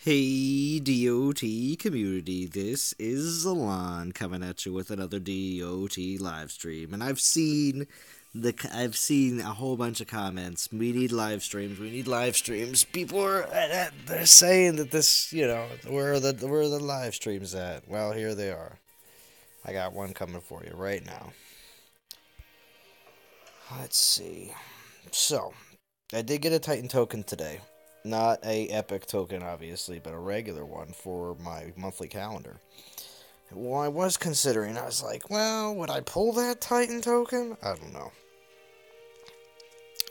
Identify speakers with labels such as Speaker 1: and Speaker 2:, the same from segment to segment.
Speaker 1: Hey DOT community, this is Zalon coming at you with another DOT live stream, and I've seen a whole bunch of comments. We need live streams. We need live streams. People are they're saying that this, where are the live streams at? Well, here they are. I got one coming for you right now. Let's see. So, I did get a Titan token today. Not a epic token, obviously, but a regular one for my monthly calendar. Well, I was considering, I was like, well, would I pull that Titan token? I don't know.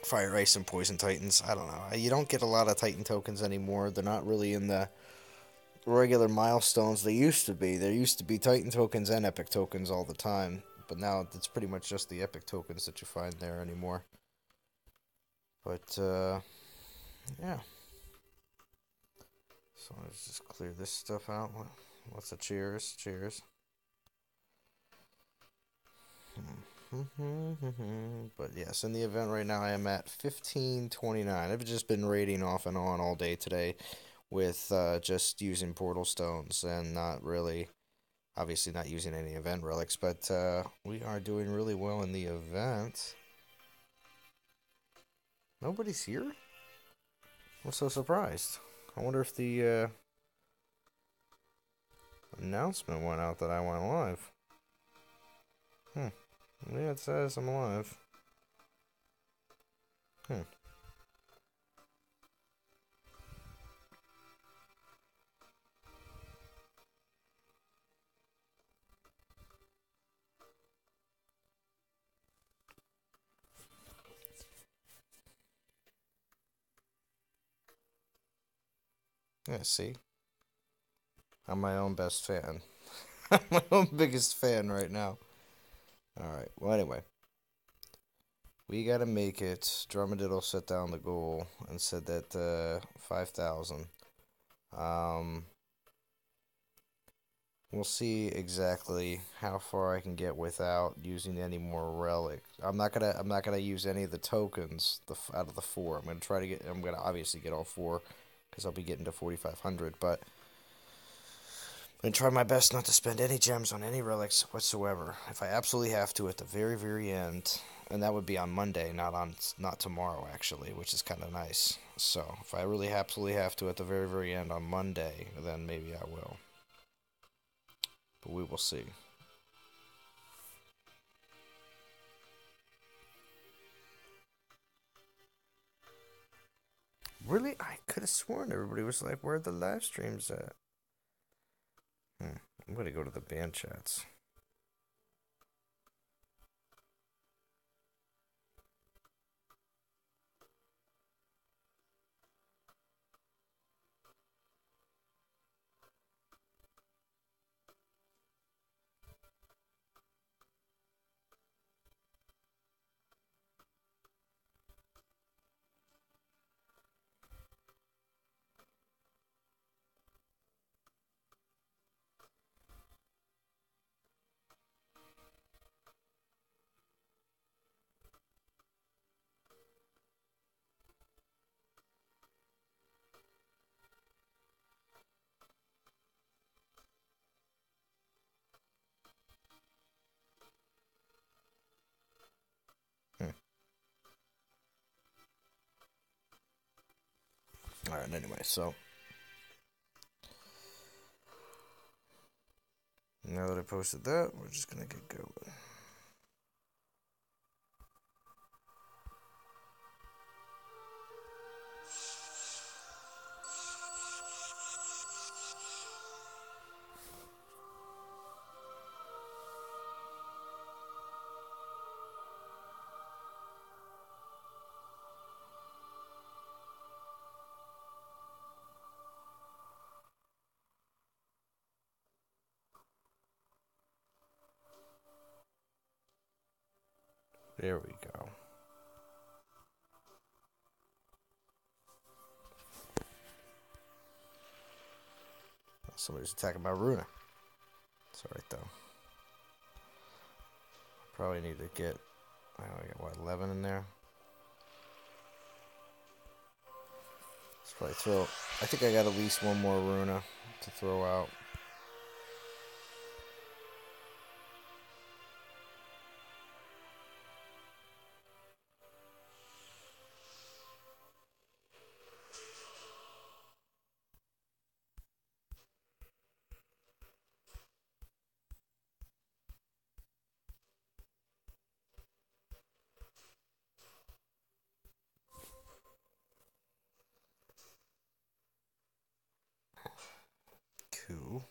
Speaker 1: Fire Ice and Poison Titans, I don't know. You don't get a lot of Titan tokens anymore. They're not really in the regular milestones they used to be. There used to be Titan tokens and epic tokens all the time, but now it's pretty much just the epic tokens that you find there anymore. But, yeah. So let's just clear this stuff out. What's a cheers? Cheers. But yes, in the event right now I am at 1529. I've just been raiding off and on all day today with just using portal stones and not really, obviously not using any event relics, but we are doing really well in the event. Nobody's here? I'm so surprised. I wonder if the announcement went out that I went live. Yeah, it says I'm live. Yeah, see? I'm my own best fan. I'm my own biggest fan right now. Alright, well, anyway. We gotta make it. Drumadiddle set down the goal and said that 5,000. We'll see exactly how far I can get without using any more relic. I'm not gonna use any of the tokens out of the four. I'm gonna obviously get all four because I'll be getting to 4,500, but I'm going to try my best not to spend any gems on any relics whatsoever. If I absolutely have to at the very, very end, and that would be on Monday, not tomorrow, actually, which is kind of nice. So, if I really absolutely have to at the very, very end on Monday, then maybe I will. But we will see. Really? I could have sworn everybody was like, where are the live streams at? I'm going to go to the band chats. Alright, anyway, so now that I posted that, we're just gonna get going. There we go. Somebody's attacking my Runa. It's alright though. Probably need to get, I got what, 11 in there? Let's probably I think I got at least one more Runa to throw out. Cool.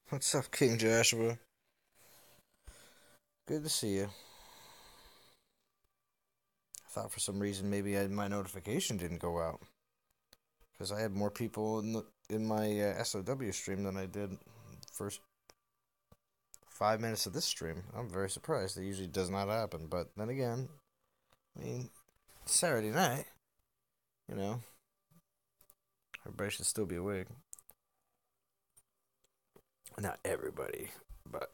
Speaker 1: What's up, King Joshua? Good to see you. I thought for some reason maybe my notification didn't go out because I had more people in my SOW stream than I did first 5 minutes of this stream. I'm very surprised. It usually does not happen. But then again, I mean, Saturday night, you know, everybody should still be awake. Not everybody, but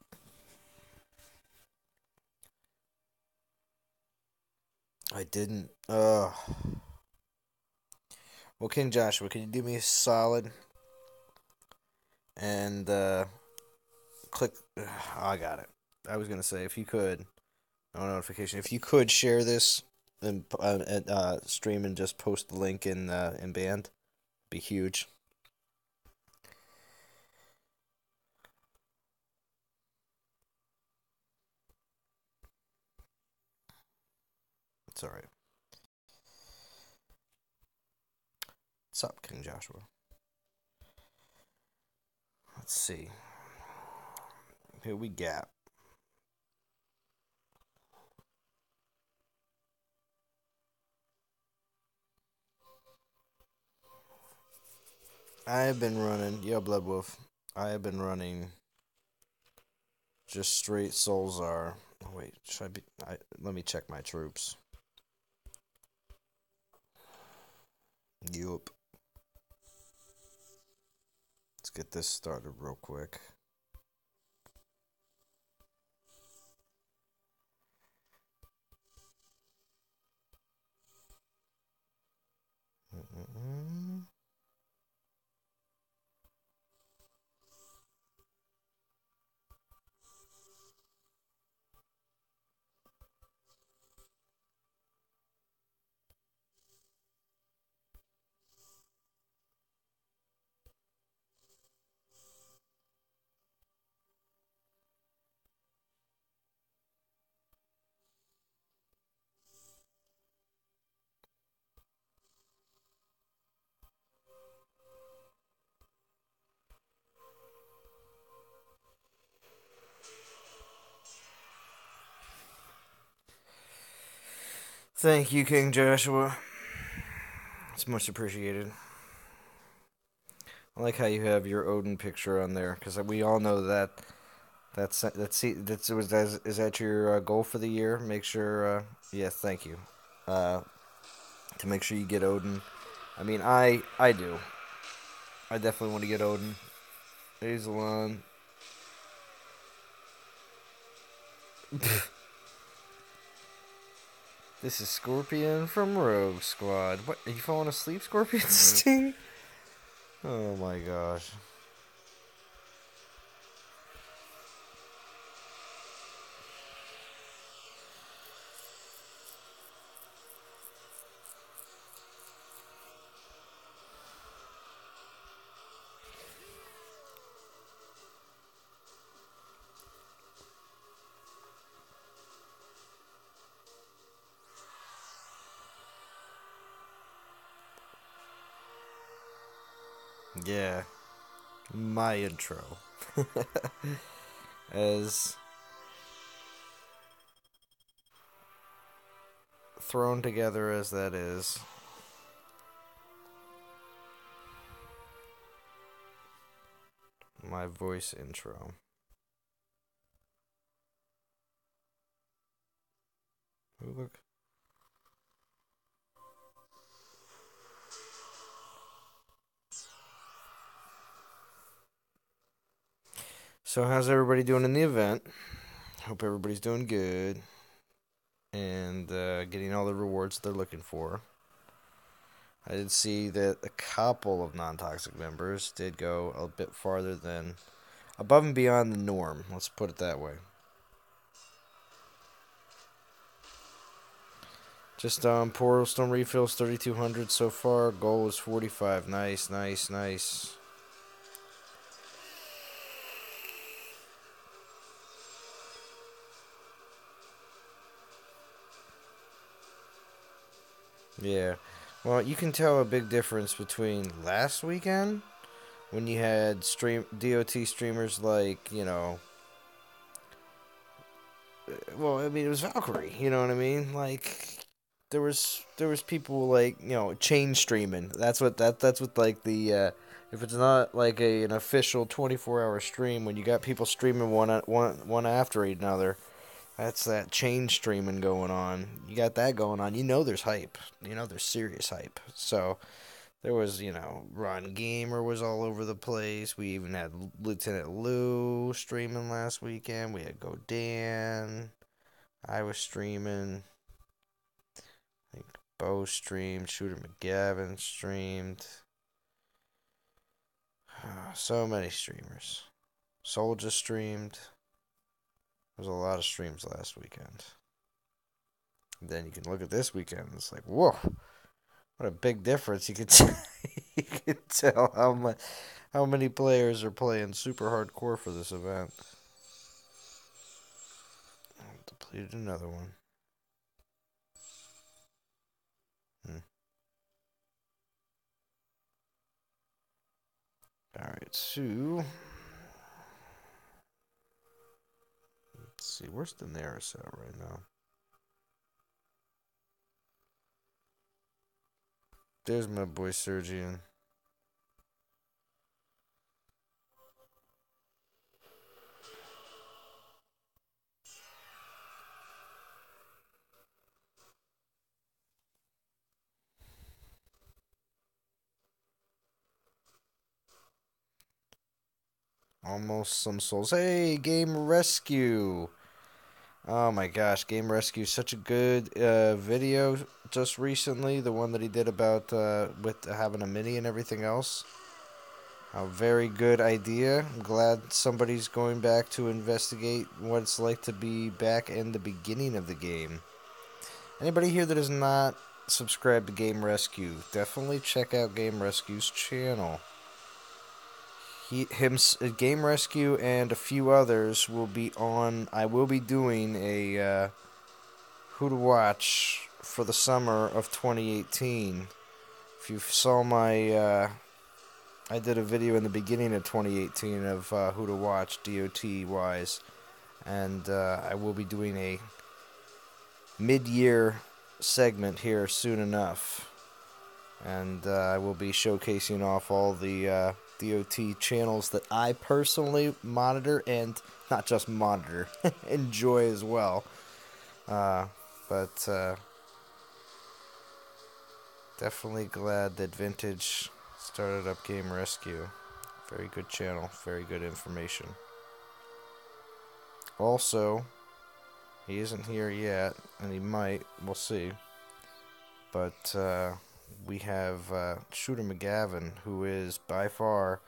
Speaker 1: I didn't. Well, King Joshua, can you do me a solid and click? I got it. I was gonna say if you could, no notification. If you could share this and stream and just post the link in band, be huge. It's all right. What's up, King Joshua? Let's see. Here we got. I have been running. Yo, Blood Wolf. I have been running just straight Soulzar. Oh, wait, should I be? Let me check my troops. Yup. Let's get this started real quick. Thank you, King Joshua. It's much appreciated. I like how you have your Odin picture on there because we all know that. Is that your goal for the year? Make sure. Yes, thank you. To make sure you get Odin. I mean, I do. I definitely want to get Odin. Hazelon. This is Scorpion from Rogue Squad. What? Are you falling asleep, Scorpion Sting? Oh my gosh. Yeah. My intro. As thrown together as that is. My voice intro. Oh, look. So how's everybody doing in the event? Hope everybody's doing good and getting all the rewards they're looking for. I did see that a couple of non-toxic members did go a bit farther than above and beyond the norm. Let's put it that way. Just Portal Stone refills 3,200 so far. Goal is 45. Nice, nice, nice. Yeah. Well, you can tell a big difference between last weekend when you had DOT streamers like, well, I mean, it was Valkyrie, you know what I mean? Like there was people like, chain streaming. That's what like the if it's not like an official 24-hour stream, when you got people streaming one after another, that's that chain streaming going on. You got that going on. There's hype. There's serious hype. So there was, Ron Gamer was all over the place. We even had Lieutenant Lou streaming last weekend. We had Godan. I was streaming. I think Bo streamed. Shooter McGavin streamed. So many streamers. Soldier streamed. There was a lot of streams last weekend. And then you can look at this weekend. It's like, whoa, what a big difference! You could you could tell how many players are playing super hardcore for this event. I depleted another one. Alright, so let's see, where's Daenerys at right now? There's my boy Sergian. Almost some souls. Hey, Game Rescue. Oh my gosh, Game Rescue, such a good video just recently. The one that he did about with having a mini and everything else. A very good idea. I'm glad somebody's going back to investigate what it's like to be back in the beginning of the game. Anybody here that is not subscribed to Game Rescue, definitely check out Game Rescue's channel. Game Rescue and a few others will be on. I will be doing a who to watch for the summer of 2018. If you saw my, I did a video in the beginning of 2018 of who to watch DOT wise, and I will be doing a mid-year segment here soon enough, and I will be showcasing off all the DOT channels that I personally monitor, and not just monitor, enjoy as well. But definitely glad that Vintage started up Game Rescue. Very good channel, very good information. Also, he isn't here yet, and he might, we'll see. But we have Shooter McGavin, who is by far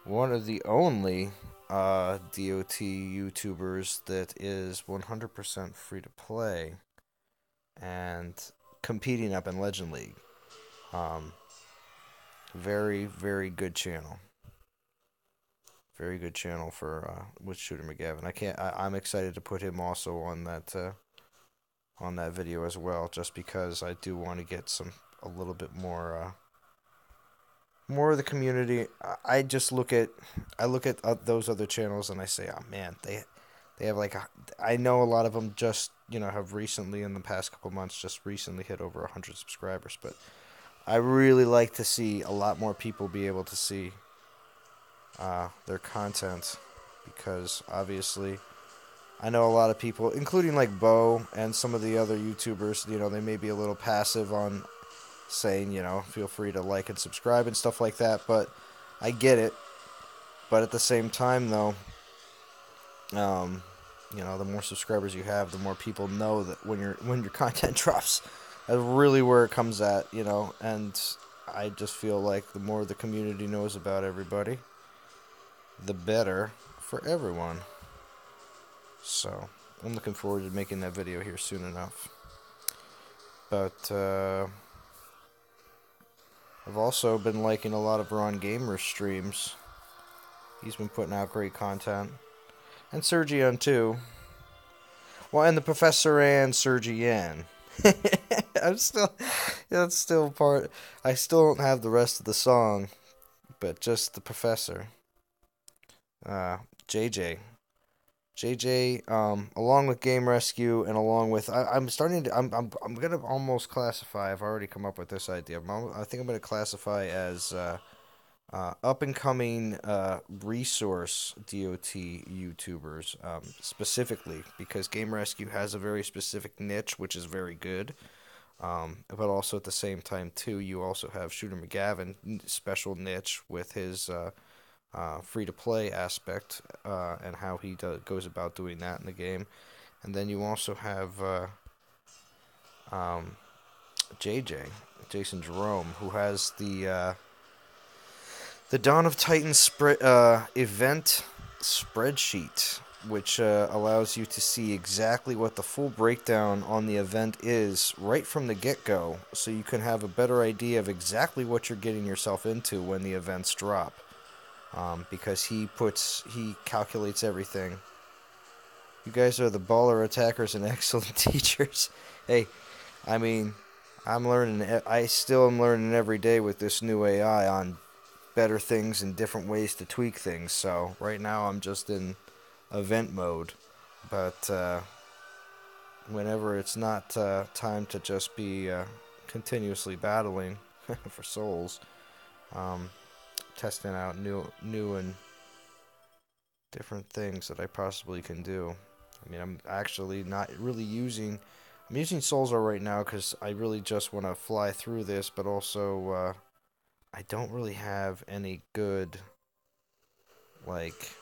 Speaker 1: one of the only DOT YouTubers that is 100% free to play and competing up in Legend League. Very, very good channel. Very good channel for with Shooter McGavin. I'm excited to put him also on that video as well, just because I do want to get a little bit more of the community. I look at those other channels and I say, oh man, they have I know a lot of them just have recently, in the past couple months, just recently hit over 100 subscribers, but I really like to see a lot more people be able to see their content, because obviously I know a lot of people, including like Bo and some of the other YouTubers, they may be a little passive on saying, feel free to like and subscribe and stuff like that, but I get it. But at the same time, though, um, you know, the more subscribers you have, the more people know that when your content drops, that's really where it comes at, you know. And I just feel like the more the community knows about everybody, the better for everyone. So I'm looking forward to making that video here soon enough. But I've also been liking a lot of Ron Gamer's streams. He's been putting out great content. And Sergian too. Well, and the Professor and Sergian. I'm still, that's still part. I still don't have the rest of the song, but just the Professor. Uh, JJ. JJ, along with Game Rescue and along with I'm starting to I'm gonna almost classify. I've already come up with this idea. I think I'm gonna classify as up and coming resource DOT YouTubers, specifically because Game Rescue has a very specific niche, which is very good. But also at the same time too, you also have Shooter McGavin special niche with his free to play aspect and how he goes about doing that in the game. And then you also have um, JJ, Jason Jerome, who has the Dawn of Titans event spreadsheet, which allows you to see exactly what the full breakdown on the event is right from the get-go, so you can have a better idea of exactly what you're getting yourself into when the events drop. Because he calculates everything. You guys are the baller attackers and excellent teachers. Hey, I mean, I still am learning every day with this new AI on better things and different ways to tweak things. So right now I'm just in event mode, but whenever it's not time to just be continuously battling for souls, testing out new and different things that I possibly can do. I mean, I'm actually not really using. I'm using Soulsar right now because I really just want to fly through this, but also I don't really have any good. Like,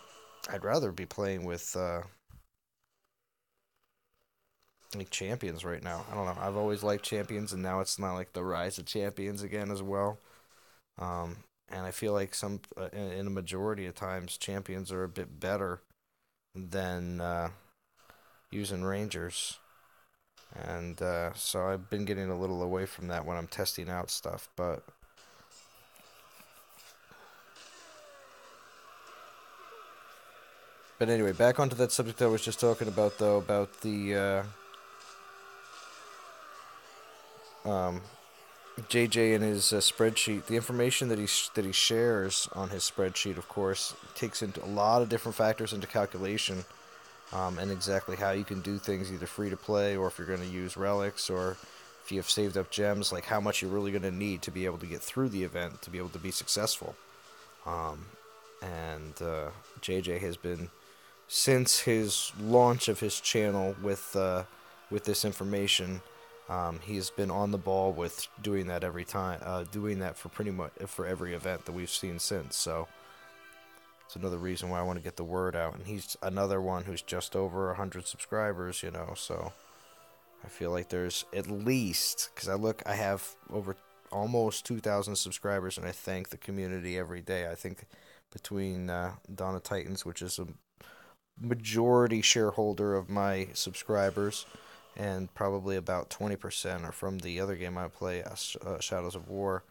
Speaker 1: I'd rather be playing with like champions right now. I don't know. I've always liked champions, and now it's not like the rise of champions again as well. And I feel like in a majority of times, champions are a bit better than using rangers. And so I've been getting a little away from that when I'm testing out stuff. But anyway, back onto that subject I was just talking about, though, about the JJ and his spreadsheet. The information that he shares on his spreadsheet, of course, takes into a lot of different factors into calculation, and exactly how you can do things, either free to play or if you're going to use relics or if you have saved up gems, like how much you're really going to need to be able to get through the event to be able to be successful. And JJ has been, since his launch of his channel with this information, he's been on the ball with doing that every time, doing that for pretty much for every event that we've seen since. So it's another reason why I want to get the word out. And he's another one who's just over 100 subscribers, you know. So I feel like there's at least, because I have over almost 2,000 subscribers, and I thank the community every day. I think between Dawn of Titans, which is a majority shareholder of my subscribers, and probably about 20% are from the other game I play, Shadows of War.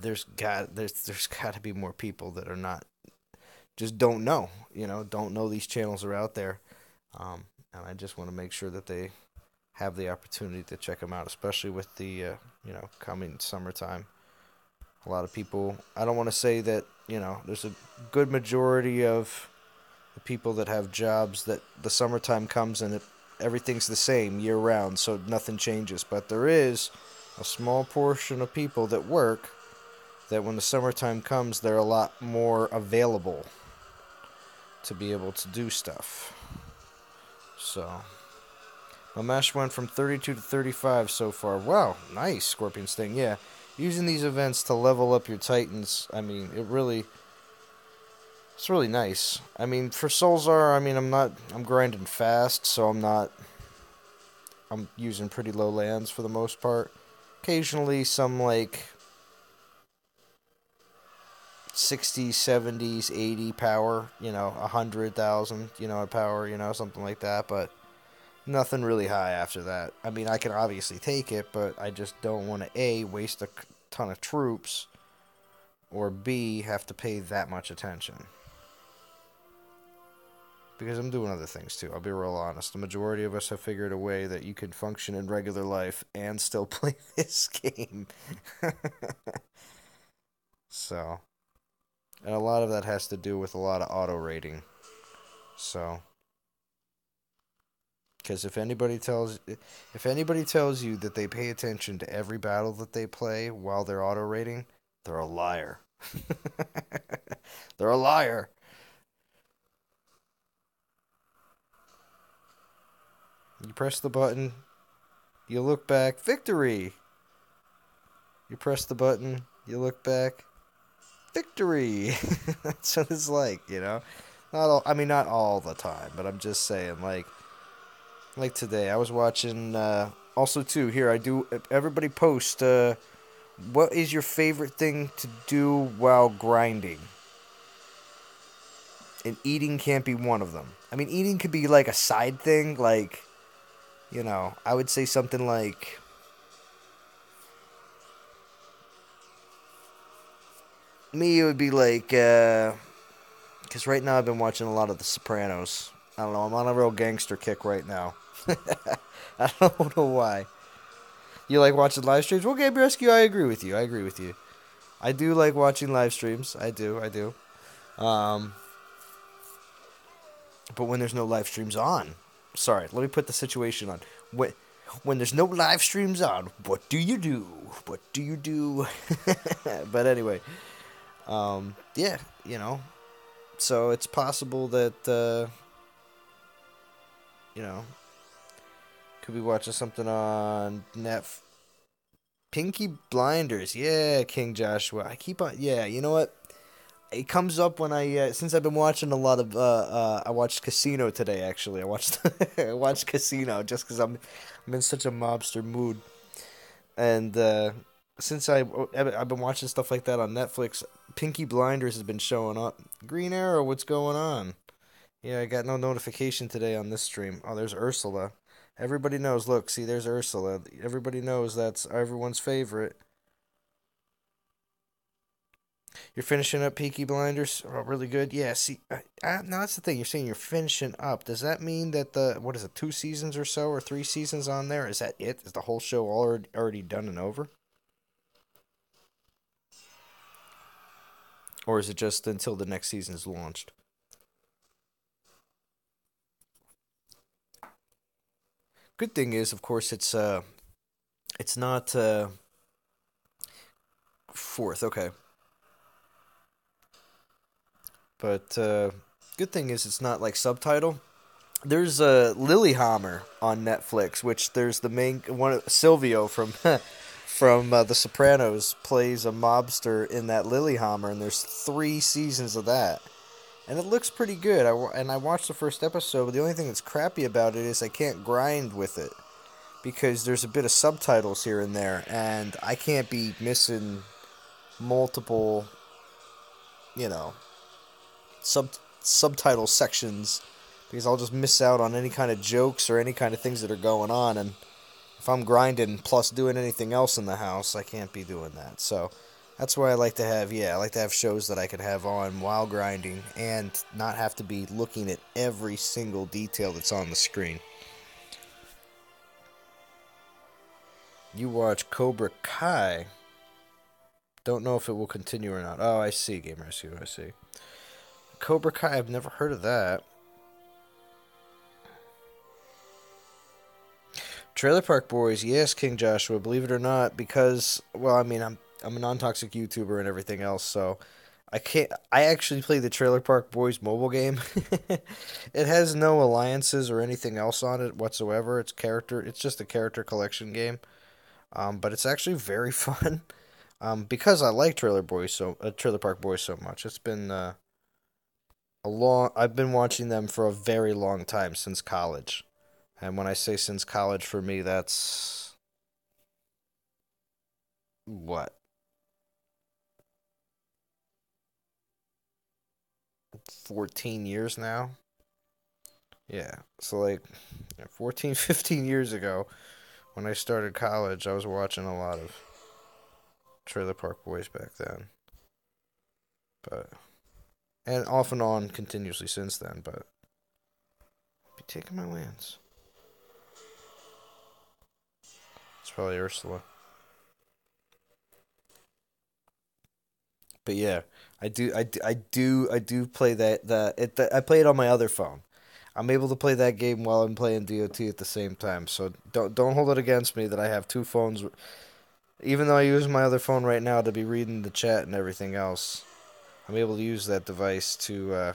Speaker 1: There's got to be more people that are not, just don't know, don't know these channels are out there, and I just want to make sure that they have the opportunity to check them out, especially with the coming summertime. A lot of people, I don't want to say that, there's a good majority of the people that have jobs that the summertime comes and everything's the same year round, so nothing changes. But there is a small portion of people that work that when the summertime comes, they're a lot more available to be able to do stuff. So my mesh went from 32 to 35 so far. Wow, nice, Scorpion Sting. Yeah, using these events to level up your Titans, I mean, it's really nice. I mean, for Soulzar, I mean, I'm grinding fast, so I'm using pretty low lands for the most part. Occasionally, some like 60s, 70s, 80 power, 100,000, power, something like that, but nothing really high after that. I mean, I can obviously take it, but I just don't want to A, waste a ton of troops, or B, have to pay that much attention. Because I'm doing other things too, I'll be real honest. The majority of us have figured a way that you can function in regular life and still play this game. So, and a lot of that has to do with a lot of auto rating. So, because if anybody tells you that they pay attention to every battle that they play while they're auto rating, they're a liar. They're a liar. You press the button, you look back, victory. You press the button, you look back, victory. That's what it's like. Not all the time, but I'm just saying, like today, I was watching. Also, too, here I do. Everybody post. What is your favorite thing to do while grinding? And eating can't be one of them. I mean, eating could be like a side thing. I would say something like. Me, it would be like. Because right now I've been watching a lot of The Sopranos. I don't know. I'm on a real gangster kick right now. I don't know why. You like watching live streams? Well, Game Rescue, I agree with you. I agree with you. I do like watching live streams. I do. I do. Um, but when there's no live streams on, sorry, let me put the situation on. When there's no live streams on, what do you do? What do you do? But anyway, yeah, So it's possible that you know could be watching something on Netflix. Pinky Blinders, yeah, King Joshua. I keep on, yeah. You know what? It comes up when since I've been watching a lot of I watched Casino today. Actually, I watched I watched Casino just because I'm in such a mobster mood, and since I've been watching stuff like that on Netflix, Pinky Blinders has been showing up. Green Arrow, what's going on? Yeah, I got no notification today on this stream. Oh, there's Ursula. Everybody knows. Look, see, there's Ursula. Everybody knows that's everyone's favorite. You're finishing up Peaky Blinders. Oh, really good. Yeah. See, now that's the thing. You're saying you're finishing up. Does that mean that what is it, 2 seasons or so, or 3 seasons on there? Is that it? Is the whole show already done and over, or is it just until the next season is launched? Good thing is, of course, it's not fourth. Okay, but good thing is it's not like subtitle. There's a Lilyhammer on Netflix, which there's the main one, Silvio from from The Sopranos plays a mobster in that Lilyhammer, and there's 3 seasons of that, and it looks pretty good. I watched the first episode, but the only thing that's crappy about it is I can't grind with it because there's a bit of subtitles here and there, and I can't be missing multiple, you know, subtitle sections because I'll just miss out on any kind of jokes or any kind of things that are going on. And if I'm grinding plus doing anything else in the house, I can't be doing that. So that's why I like to have shows that I can have on while grinding and not have to be looking at every single detail that's on the screen. You watch Cobra Kai. Don't know if it will continue or not. Oh, I see, Gamer. I see. Cobra Kai, I've never heard of that. Trailer Park Boys, yes, King Joshua, believe it or not, because I'm a non-toxic YouTuber and everything else, so I actually play the Trailer Park Boys mobile game. It has no alliances or anything else on it whatsoever. It's just a character collection game. But it's actually very fun. Because I like Trailer Park Boys so much. It's been I've been watching them for a very long time since college. And when I say since college, for me, that's what 14 years now. Yeah, so like 14, 15 years ago, when I started college, I was watching a lot of Trailer Park Boys back then. But and off and on continuously since then. But I'll be taking my lands. It's probably Ursula. But yeah, I do play I play it on my other phone. I'm able to play that game while I'm playing DOT at the same time. So don't hold it against me that I have two phones. Even though I use my other phone right now to be reading the chat and everything else, I'm able to use that device to.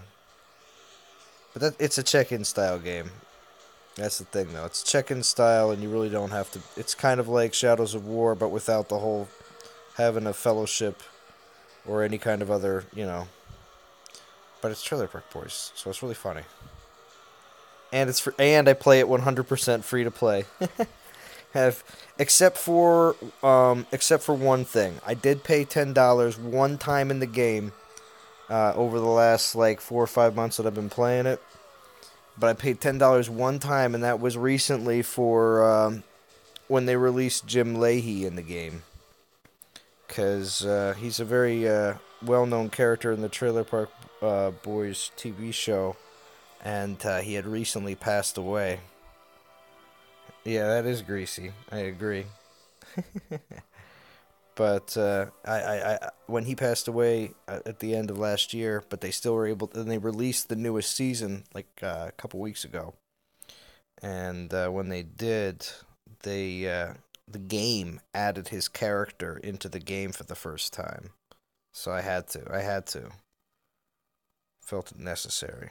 Speaker 1: But it's a check-in style game. That's the thing, though. It's check-in style, and you really don't have to. It's kind of like Shadows of War, but without the whole having a fellowship or any kind of other, But it's Trailer Park Boys, so it's really funny. And I play it 100% free to play. Have except for one thing. I did pay $10 one time in the game over the last like 4 or 5 months that I've been playing it. But I paid $10 one time, and that was recently for when they released Jim Leahy in the game, because he's a very well-known character in the Trailer Park Boys TV show, and he had recently passed away. Yeah, that is greasy. I agree. But when he passed away at the end of last year, but they still were able. And they released the newest season like a couple weeks ago, and when they did, the game added his character into the game for the first time. So I had to. Felt it necessary.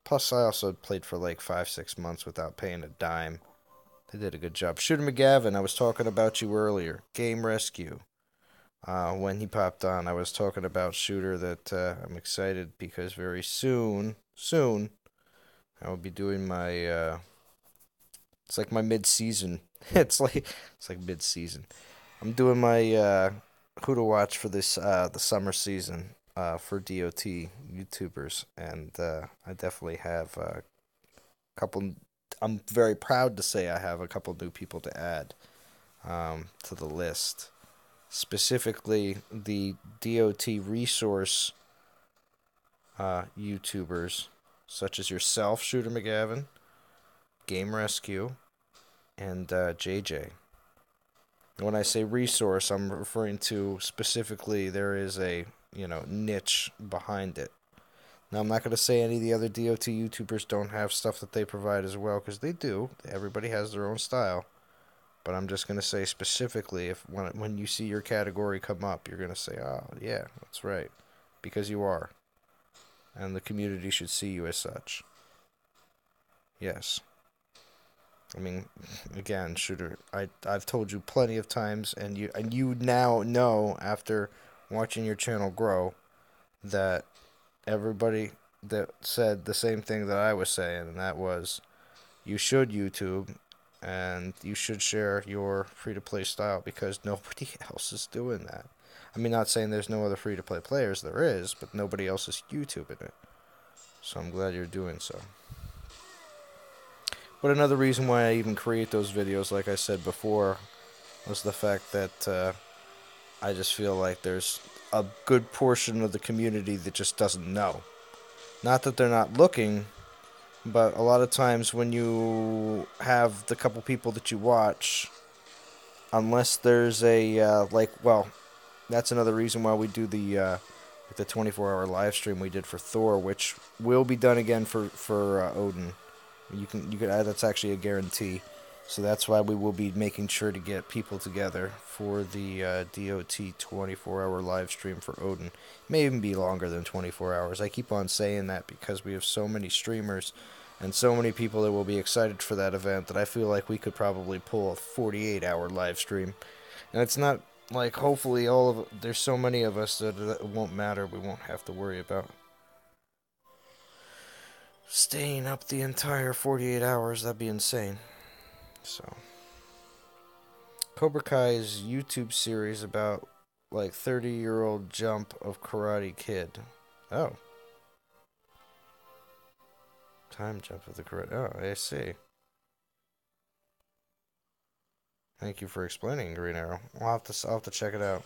Speaker 1: Plus, I also played for like 5, 6 months without paying a dime. They did a good job. Shooter McGavin, I was talking about you earlier. Game Rescue. When he popped on, I was talking about Shooter that I'm excited because very soon, I will be doing my. It's like my mid-season. it's like mid-season. I'm doing my who to watch for this the summer season for DOT YouTubers, and I definitely have a couple. I'm very proud to say I have a couple new people to add to the list. Specifically, the DOT resource YouTubers, such as yourself, Shooter McGavin, Game Rescue, and JJ. When I say resource, I'm referring to specifically there is a niche behind it. Now, I'm not going to say any of the other DOT YouTubers don't have stuff that they provide as well, because they do. Everybody has their own style. But I'm just going to say specifically, if when you see your category come up, you're going to say, oh, yeah, that's right. Because you are. And the community should see you as such. Yes. I mean, again, Shooter, I've told you plenty of times, and you now know after watching your channel grow that everybody that said the same thing that I was saying, and that was you should YouTube and you should share your free-to-play style because nobody else is doing that. I mean, not saying there's no other free-to-play players, there is, but nobody else is YouTubing it. So I'm glad you're doing so. But another reason why I even create those videos, like I said before, was the fact that I just feel like there's a good portion of the community that just doesn't know. Not that they're not looking, but a lot of times when you have the couple people that you watch, unless there's a, that's another reason why we do the 24-hour live stream we did for Thor, which will be done again for Odin. You can that's actually a guarantee. So that's why we will be making sure to get people together for the DOT 24-hour live stream for Odin. It may even be longer than 24 hours. I keep on saying that because we have so many streamers and so many people that will be excited for that event that I feel like we could probably pull a 48-hour live stream. And it's not Like, hopefully, all of there's so many of us that it won't matter. We won't have to worry about staying up the entire 48 hours. That'd be insane. So, Cobra Kai's YouTube series about like 30-year-old jump of Karate Kid. Oh, time jump of the Karate. Oh, I see. Thank you for explaining, Green Arrow. I'll have to check it out.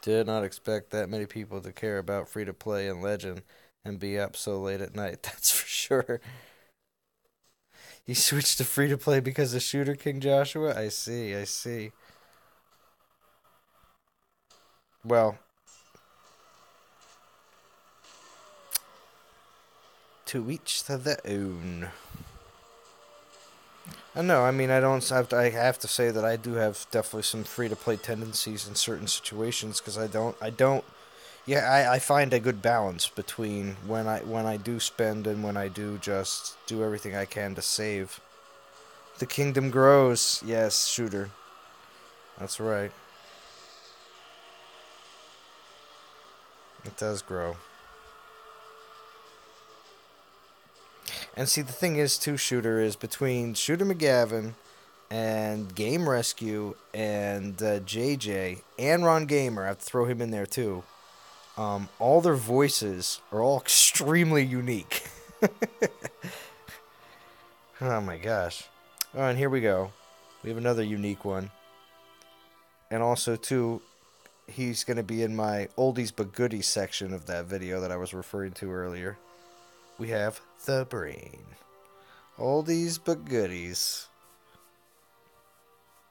Speaker 1: Did not expect that many people to care about free to play and Legend and be up so late at night. That's for sure. You switched to free to play because of Shooter King Joshua? I see, I see. Well, to each their own. I know. I mean, I don't have to. I have to say that I do have definitely some free to play tendencies in certain situations because I don't. I don't. Yeah, I find a good balance between when I do spend and when I do just do everything I can to save. The kingdom grows. Yes, shooter. That's right. It does grow. And see, the thing is, too, shooter is between Shooter McGavin and Game Rescue and JJ and Ron Gamer. I have to throw him in there too. All their voices are all extremely unique. Oh my gosh. Oh, and here we go. We have another unique one. And also, too, he's going to be in my oldies but goodies section of that video that I was referring to earlier. We have The Brain. Oldies but goodies.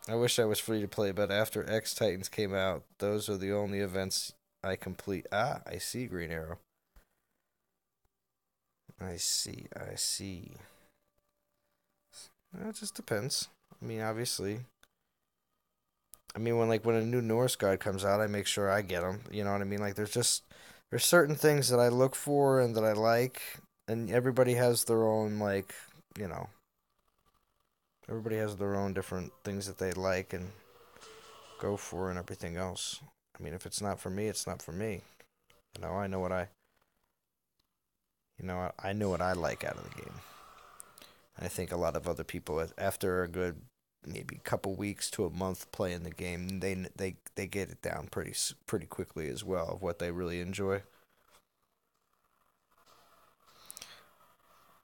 Speaker 1: I wish I was free to play, but after X Titans came out, those are the only events I complete. Ah, I see, Green Arrow. I see, I see. It just depends. I mean, obviously. I mean, when a new Norse god comes out, I make sure I get them. You know what I mean? Like, there's certain things that I look for and that I like, and everybody has their own you know, everybody has their own different things that they like and go for and everything else. I mean, if it's not for me, it's not for me. You know, I know what I know what I like out of the game. I think a lot of other people, after a good maybe couple weeks to a month playing the game, they get it down pretty quickly as well of what they really enjoy.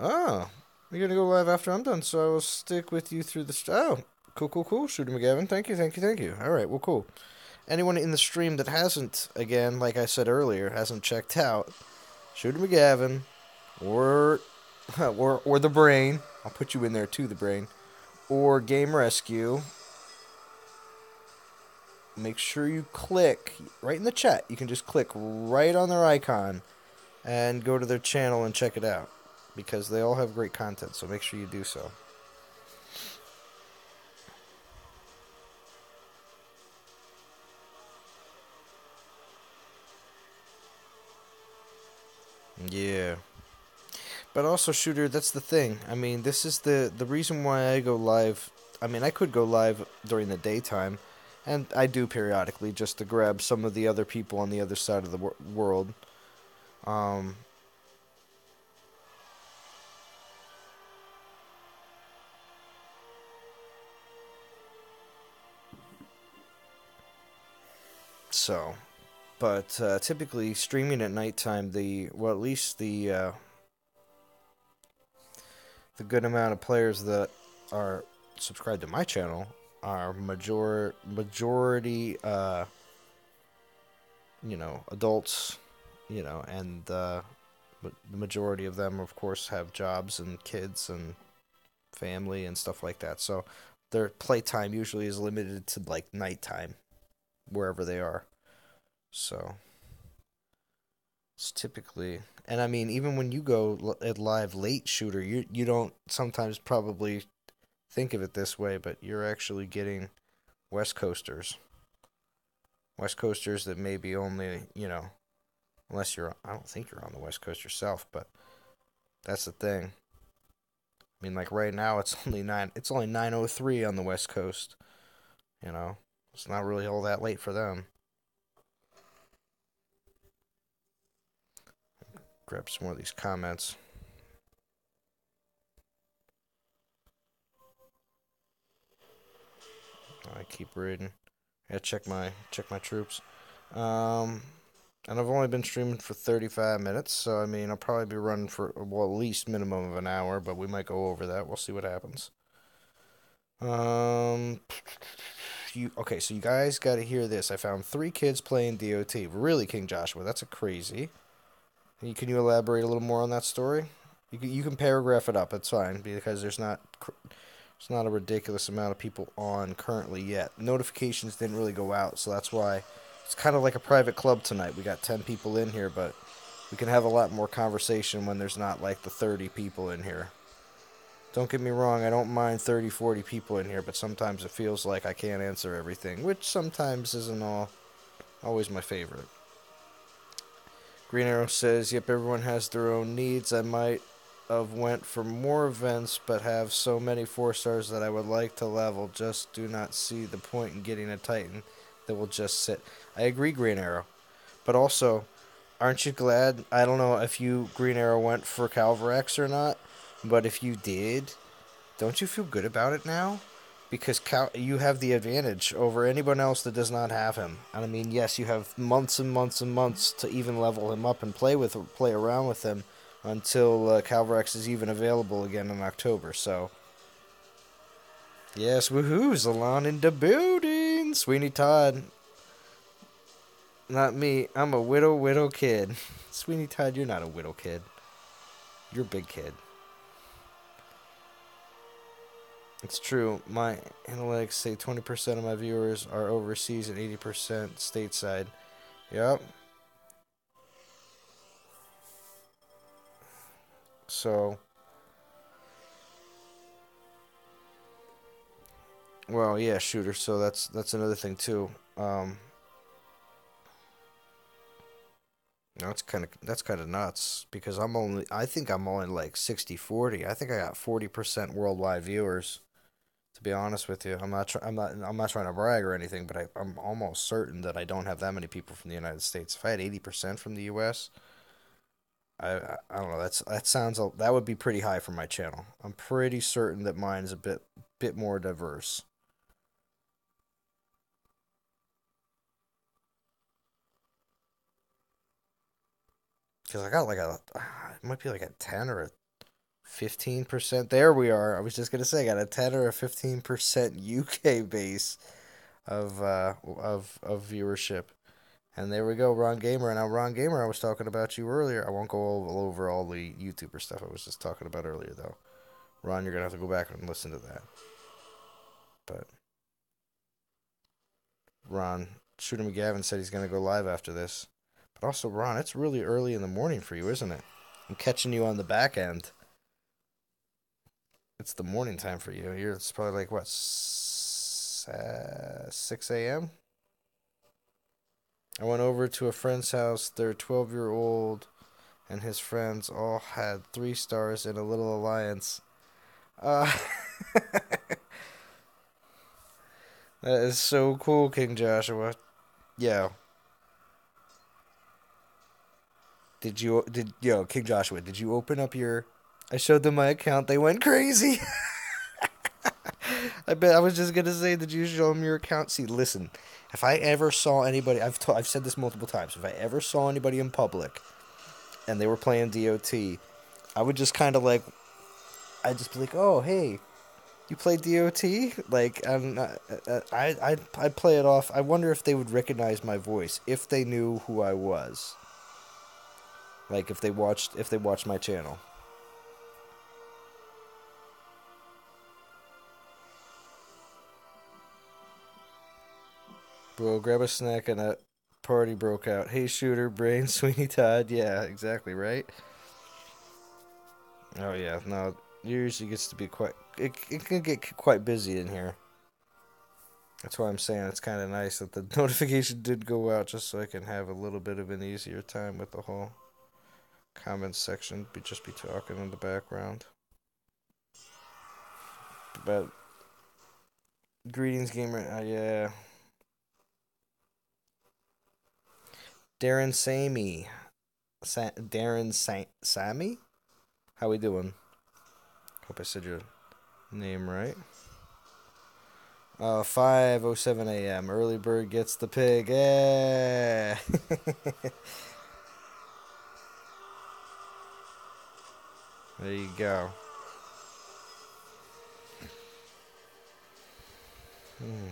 Speaker 1: Oh, you're gonna go live after I'm done, so I will stick with you through the. Oh, cool, cool, cool. Shooter McGavin, thank you, thank you, thank you. All right, well, cool. Anyone in the stream that hasn't, again, like I said earlier, hasn't checked out Shooter McGavin or or the Brain. I'll put you in there too, the Brain, or Game Rescue. Make sure you click right in the chat. You can just click right on their icon and go to their channel and check it out because they all have great content. So make sure you do so. Yeah. But also, Shooter, that's the thing. I mean, this is the reason why I go live. I mean, I could go live during the daytime, and I do periodically just to grab some of the other people on the other side of the world. Um, so, but typically streaming at nighttime, at least the good amount of players that are subscribed to my channel are majority adults, and the majority of them, of course, have jobs and kids and family and stuff like that. So their playtime usually is limited to like nighttime, wherever they are. So it's typically, and I mean, even when you go at live late shooter, you don't sometimes probably think of it this way, but you're actually getting West Coasters. West Coasters that maybe only, unless I don't think you're on the West Coast yourself, but that's the thing. I mean, like right now, it's only 9:03 on the West Coast. You know, it's not really all that late for them. Grab some more of these comments. I keep reading. Yeah, check my troops. Um, and I've only been streaming for 35 minutes, so I mean I'll probably be running for well at least minimum of an hour, but we might go over that. We'll see what happens. Um, you okay? So you guys got to hear this. I found 3 kids playing DOT. Really, King Joshua, that's a crazy. Can you elaborate a little more on that story? You can paragraph it up. It's fine because there's not a ridiculous amount of people on currently yet. Notifications didn't really go out, so that's why it's kind of like a private club tonight. We got 10 people in here, but we can have a lot more conversation when there's not like the 30 people in here. Don't get me wrong, I don't mind 30, 40 people in here, but sometimes it feels like I can't answer everything, which sometimes isn't always my favorite. Green Arrow says, "Yep, everyone has their own needs. I might have went for more events, but have so many 4 stars that I would like to level. Just do not see the point in getting a Titan that will just sit." I agree, Green Arrow. But also, aren't you glad? I don't know if you, Green Arrow, went for Calvarex or not, but if you did, don't you feel good about it now? Because you have the advantage over anyone else that does not have him. And I mean, yes, you have months and months and months to even level him up and play around with him until Calvarex is even available again in October. So, yes, woohoo, Zalon in the building. Sweeney Todd, not me. I'm a widow kid. Sweeney Todd, you're not a widow kid. You're a big kid. It's true. My analytics say 20% of my viewers are overseas and 80% stateside. Yep. So, well, yeah, shooter. So that's another thing too. That's kind of nuts because I think I'm only like 60-40. I think I got 40% worldwide viewers. To be honest with you, I'm not trying to brag or anything, but I'm almost certain that I don't have that many people from the United States. If I had 80% from the U.S., I don't know. That would be pretty high for my channel. I'm pretty certain that mine's a bit more diverse. Because I got like it might be like a 10 or a 15%. There we are. I was just gonna say, I got a 10 or a 15% UK base of viewership. And there we go, Ron Gamer. Now, Ron Gamer, I was talking about you earlier. I won't go over all the YouTuber stuff I was just talking about earlier, though. Ron, you're gonna have to go back and listen to that. But Ron, Shooter McGavin said he's gonna go live after this. But also, Ron, it's really early in the morning for you, isn't it? I'm catching you on the back end. It's the morning time for you. It's probably like what, 6 a.m. I went over to a friend's house. Their 12-year-old and his friends all had 3 stars in a little alliance. Uh, that is so cool, King Joshua. Yeah. King Joshua? Did you open up your? I showed them my account. They went crazy. I bet I was just gonna say, did you show them your account? See, listen, if I ever saw anybody, I've said this multiple times. If I ever saw anybody in public and they were playing DOT, I would just kind of like, I'd just be like, oh hey, you play DOT? Like I'm not, I'd play it off. I wonder if they would recognize my voice if they knew who I was. Like if they watched my channel. Bro, grab a snack and a party broke out. Hey, Shooter, Brain, Sweeney Todd. Yeah, exactly, right? Oh, yeah. No, it usually gets to be quite. It can get quite busy in here. That's why I'm saying it's kind of nice that the notification did go out just so I can have a little bit of an easier time with the whole comments section. Just be talking in the background. But Greetings, gamer. Yeah. Darren Sammy. Sammy? How we doing? Hope I said your name right. 5:07 a.m. Early bird gets the pig. Yeah. There you go. Hmm.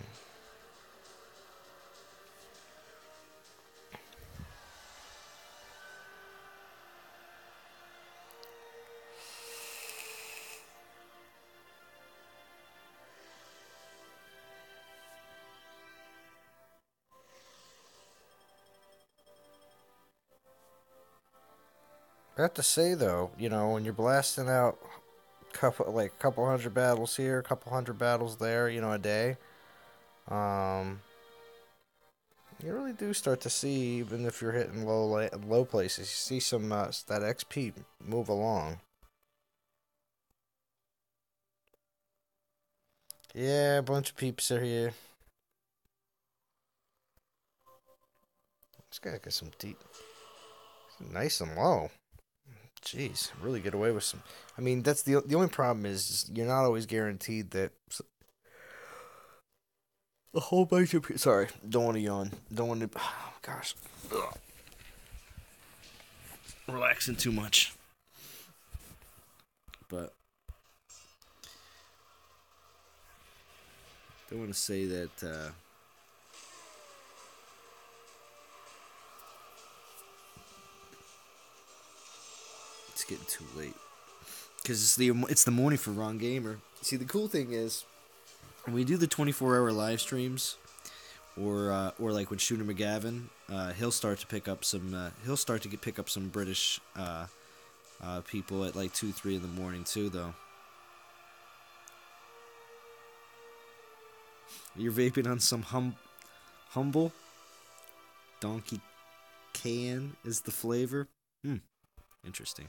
Speaker 1: I have to say though, when you're blasting out couple hundred battles here, a couple hundred battles there, a day, um, you really do start to see, even if you're hitting low places, you see some that XP move along. Yeah, a bunch of peeps are here. This guy got some deep, nice and low. Jeez, really get away with some. I mean, that's the only problem is you're not always guaranteed that a whole bunch of people. Sorry, don't want to yawn. Don't want to. Oh, gosh, ugh, relaxing too much. But don't want to say that. It's getting too late because it's the morning for Ron Gamer. See, the cool thing is when we do the 24-hour live streams, or like when Shooter McGavin, he'll start to pick up some. He'll start to pick up some British people at like 2, 3 in the morning too, though. You're vaping on some humble donkey can is the flavor. Interesting.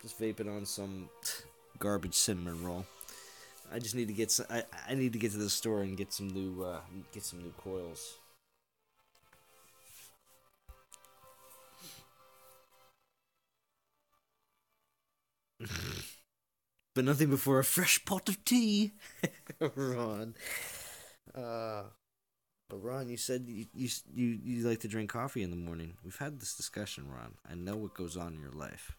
Speaker 1: Just vaping on some garbage cinnamon roll. I just need to get some, I need to get to the store and get some new coils. But nothing before a fresh pot of tea, Ron. But Ron, you said you like to drink coffee in the morning. We've had this discussion, Ron. I know what goes on in your life.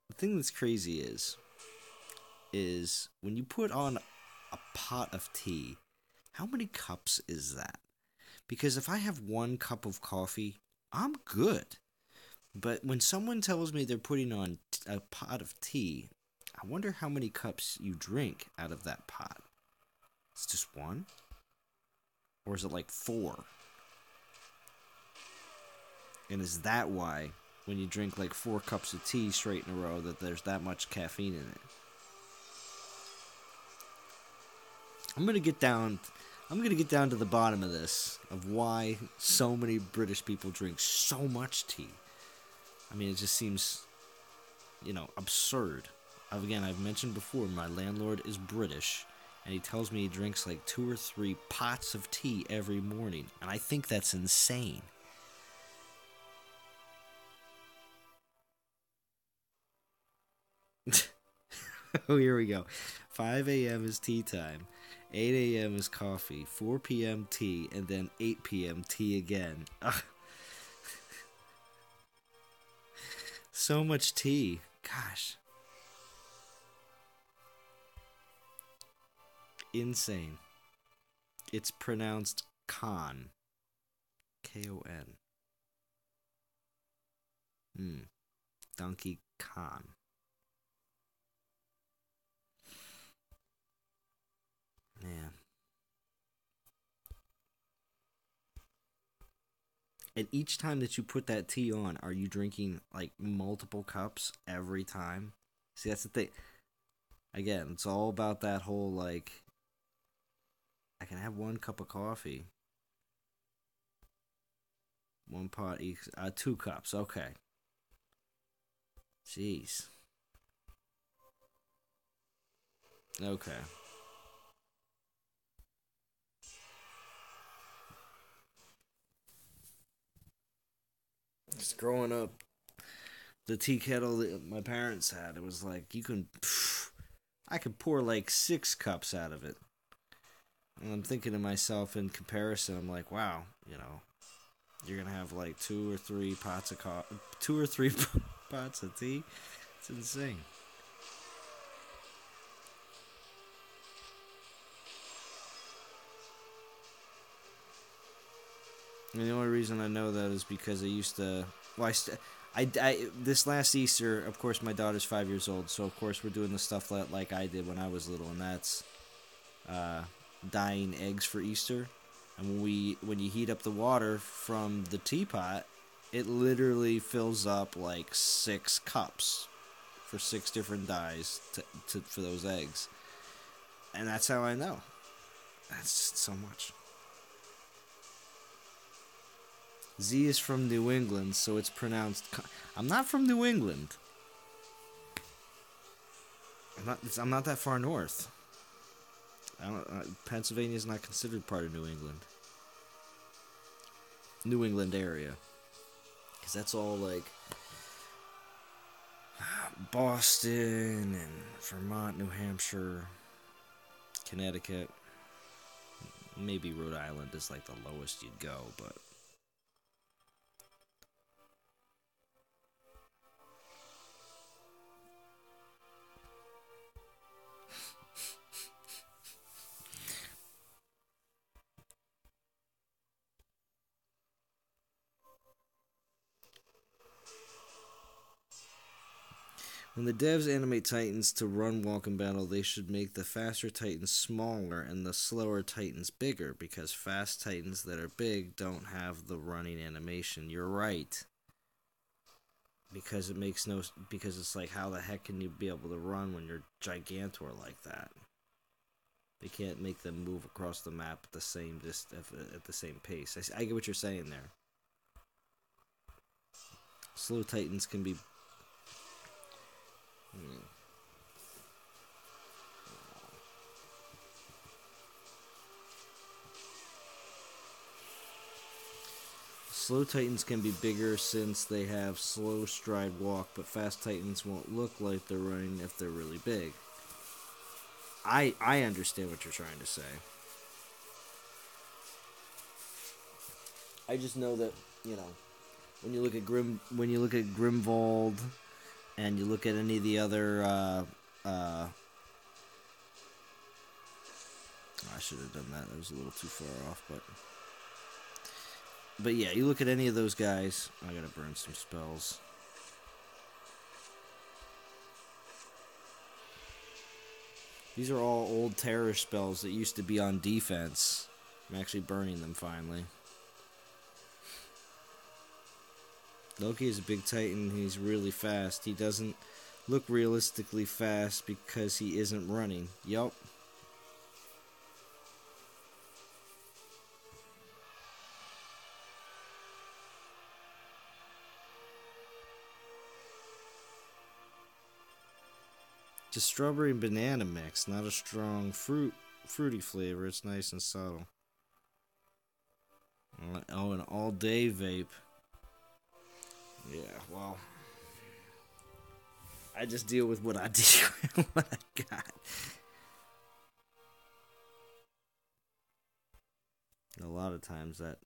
Speaker 1: The thing that's crazy is when you put on a pot of tea, how many cups is that? Because if I have 1 cup of coffee, I'm good. But when someone tells me they're putting on a pot of tea, I wonder how many cups you drink out of that pot. It's just 1? Or is it like 4? And is that why when you drink like 4 cups of tea straight in a row that there's that much caffeine in it? I'm gonna get down to the bottom of this, of why so many British people drink so much tea. I mean, it just seems, absurd. Again, I've mentioned before, my landlord is British, and he tells me he drinks like 2 or 3 pots of tea every morning, and I think that's insane. Oh, here we go. 5 a.m. is tea time. 8 a.m. is coffee. 4 p.m. tea. And then 8 p.m. tea again. Ugh. So much tea. Gosh. Insane. It's pronounced Con. Kon. Donkey Khan. Man. And each time that you put that tea on, are you drinking like multiple cups every time? See, that's the thing. Again, it's all about that whole like I can have 1 cup of coffee. 1 pot each. 2 cups. Okay. Jeez. Okay. Just growing up, the tea kettle that my parents had, it was like you can. I could pour like 6 cups out of it. And I'm thinking to myself in comparison, I'm like, wow, you're gonna have like 2 or 3 pots of 2 or 3 pots of tea. It's insane. And the only reason I know that is because I used to. Well, this last Easter, of course, my daughter's 5 years old, so of course we're doing the stuff like I did when I was little, and that's uh, dyeing eggs for Easter. And when you heat up the water from the teapot, it literally fills up like 6 cups for 6 different dyes for those eggs, and that's how I know. That's just so much. Z is from New England, so it's pronounced. I'm not from New England. I'm not that far north. Pennsylvania is not considered part of New England. New England area, because that's all like Boston and Vermont, New Hampshire, Connecticut. Maybe Rhode Island is like the lowest you'd go, but when the devs animate Titans to run, walk, and battle, they should make the faster Titans smaller and the slower Titans bigger, because fast Titans that are big don't have the running animation. You're right. Because it makes no. Because it's like, how the heck can you be able to run when you're Gigantor like that? They can't make them move across the map at the same at the same pace. I get what you're saying there. Slow Titans can be. Slow Titans can be bigger since they have slow stride walk, but fast Titans won't look like they're running if they're really big. I understand what you're trying to say. I just know that, when you look at Grimwald, and you look at any of the other I should have done that. That was a little too far off, but yeah, you look at any of those guys. I gotta burn some spells. These are all old terror spells that used to be on defense. I'm actually burning them finally. Loki is a big Titan. He's really fast. He doesn't look realistically fast because he isn't running. Yup. Just strawberry and banana mix, not a strong fruity flavor. It's nice and subtle. Oh, an all-day vape. Yeah, well, I just deal with what I deal what I got. A lot of times that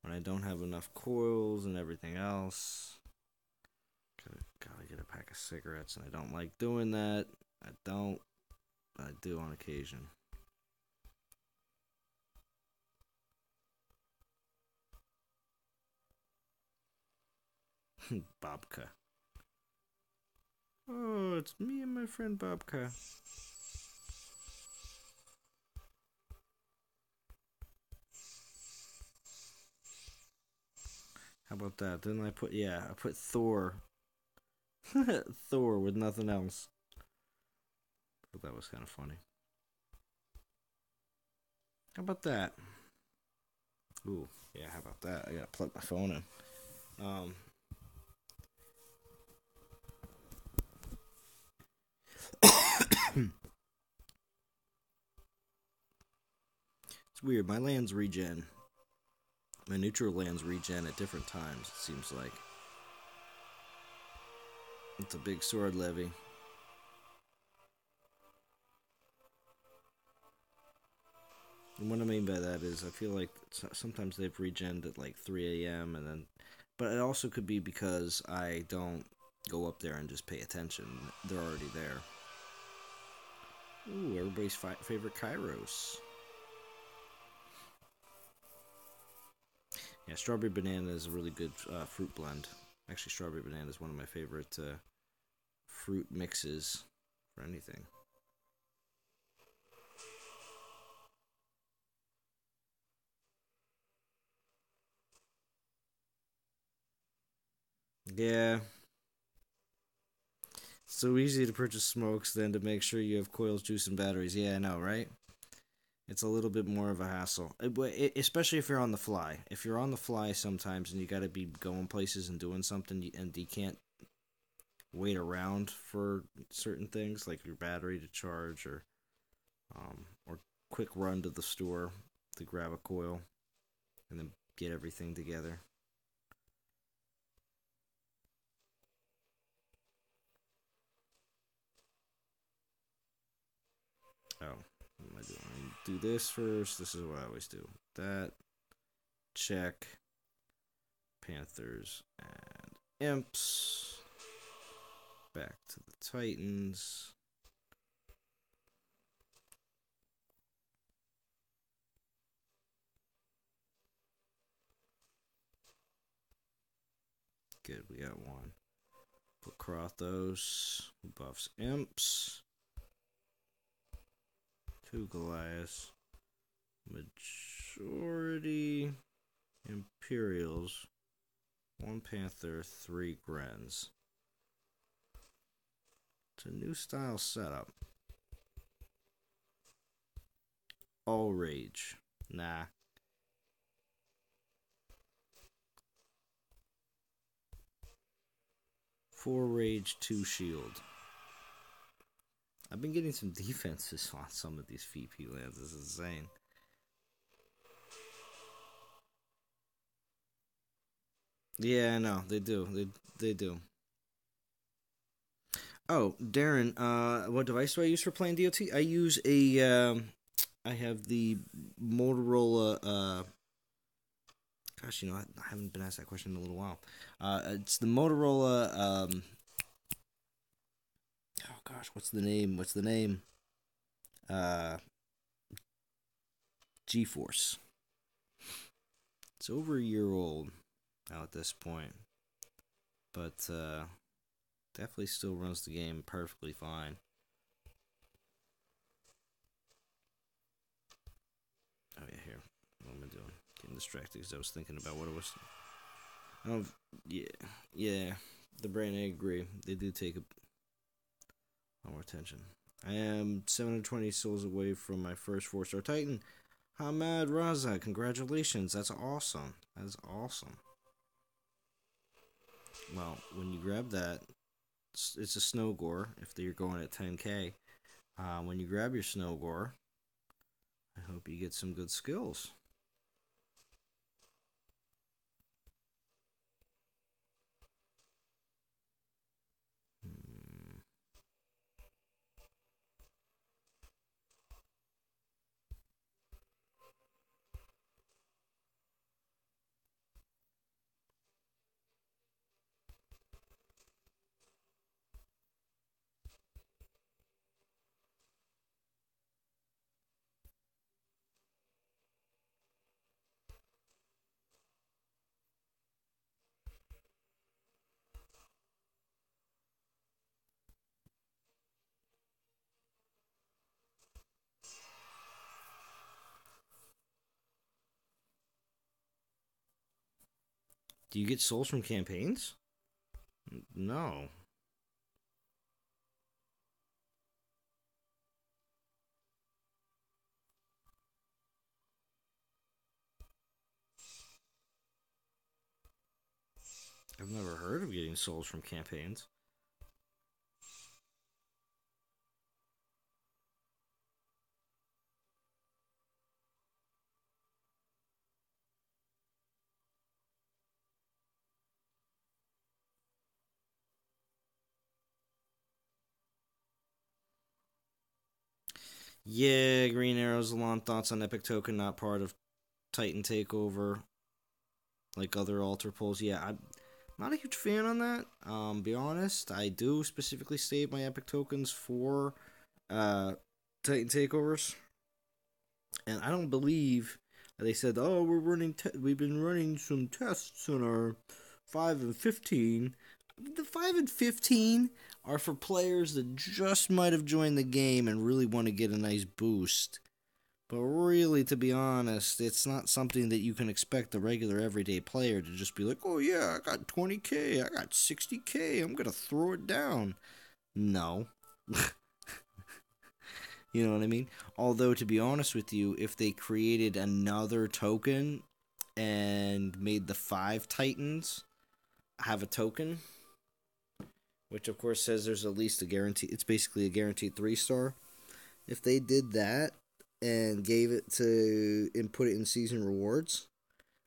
Speaker 1: when I don't have enough coils and everything else, gotta get a pack of cigarettes, and I don't like doing that. I don't. I do on occasion. Babka. Oh, it's me and my friend Babka. How about that? Didn't I put Thor. Thor with nothing else. But that was kind of funny. How about that? Ooh, yeah, how about that? I gotta plug my phone in. Um, it's weird. My lands regen. My neutral lands regen at different times, it seems like. It's a big sword levy. And what I mean by that is I feel like sometimes they've regened at like 3 a.m. and then. But it also could be because I don't go up there and just pay attention. They're already there. Ooh, everybody's favorite Kairos. Yeah, strawberry banana is a really good fruit blend. Actually, strawberry banana is one of my favorite fruit mixes for anything. Yeah. So easy to purchase smokes than to make sure you have coils, juice, and batteries. Yeah, I know, right? It's a little bit more of a hassle, especially if you're on the fly. If you're on the fly sometimes and you got to be going places and doing something, and you can't wait around for certain things like your battery to charge or quick run to the store to grab a coil and then get everything together. Oh, what am I doing? I do this first. This is what I always do. That, check, Panthers and Imps. Back to the Titans. Good, we got one. Put Krothos, who buffs Imps. 2 Goliaths. Majority Imperials. 1 Panther, 3 Grens. It's a new style setup. All rage. Nah. 4 rage, 2 shield. I've been getting some defenses on some of these VP lands. This is insane. Yeah, I know. They do. They do. Oh, Darren, what device do I use for playing DOT? I use I have the Motorola, gosh, I haven't been asked that question in a little while. It's the Motorola, oh gosh, what's the name? GeForce. It's over a year old now at this point, but definitely still runs the game perfectly fine. Oh yeah, here. What am I doing? Getting distracted because I was thinking about what it was. Oh yeah. The brain, I agree. They do take a lot more attention. I am 720 souls away from my first 4-star Titan. Hamad Raza, congratulations. That's awesome. That is awesome. Well, when you grab that, it's a snow gore if you're going at 10k. When you grab your snow gore, I hope you get some good skills. Do you get souls from campaigns? No. I've never heard of getting souls from campaigns. Yeah, Green Arrow's lawn thoughts on Epic Token not part of Titan Takeover like other altar polls. Yeah, I'm not a huge fan on that. Be honest, I do specifically save my Epic Tokens for uh, Titan Takeovers, and I don't believe they said, "Oh, we've been running some tests on our 5 and 15." The 5 and 15 are for players that just might have joined the game and really want to get a nice boost. But really, to be honest, it's not something that you can expect the regular everyday player to just be like, "Oh yeah, I got 20k, I got 60k, I'm gonna throw it down." No. You know what I mean? Although, to be honest with you, if they created another token and made the 5 Titans have a token, which of course says there's at least a guarantee, it's basically a guaranteed 3-star. If they did that and gave it to, and put it in season rewards,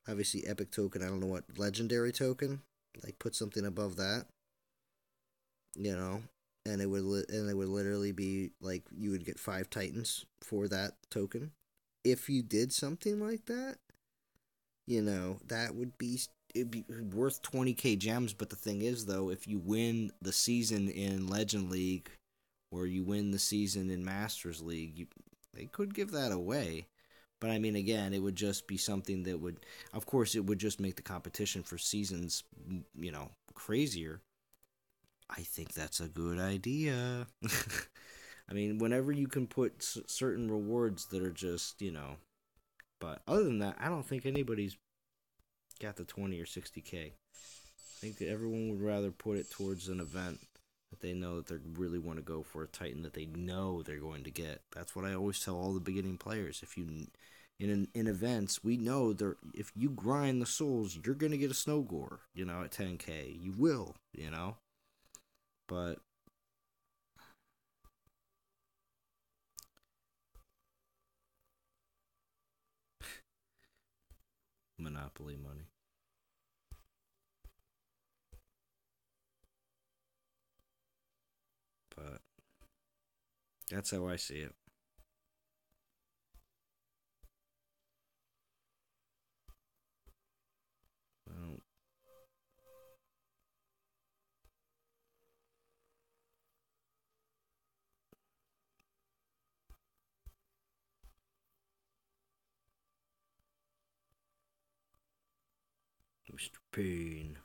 Speaker 1: obviously epic token, I don't know what, legendary token, like put something above that, you know, and it would literally be like you would get 5 Titans for that token. If you did something like that, that would be, it'd be worth 20k gems. But the thing is, though, if you win the season in Legend League or you win the season in Masters League, they could give that away. But I mean, again, it would just be something that would, of course, it would just make the competition for seasons, crazier. I think that's a good idea. I mean, whenever you can put certain rewards that are just, But other than that, I don't think anybody's got the 20 or 60k. I think that everyone would rather put it towards an event that they know that they really want to go for a Titan that they know they're going to get. That's what I always tell all the beginning players. If you in events, we know there, if you grind the souls, you're gonna get a snow gore. At 10k, you will. But Monopoly money. But that's how I see it. Well, Mr. Pain.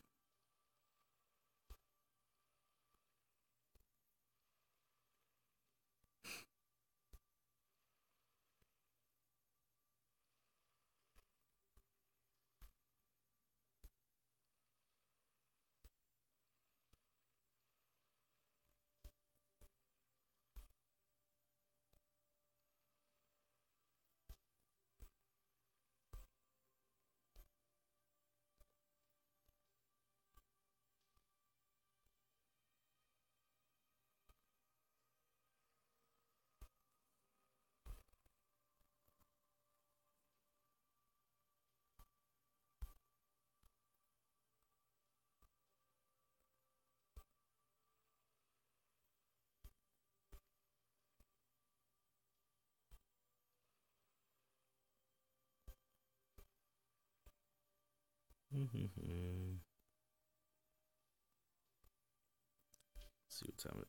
Speaker 1: See what time it.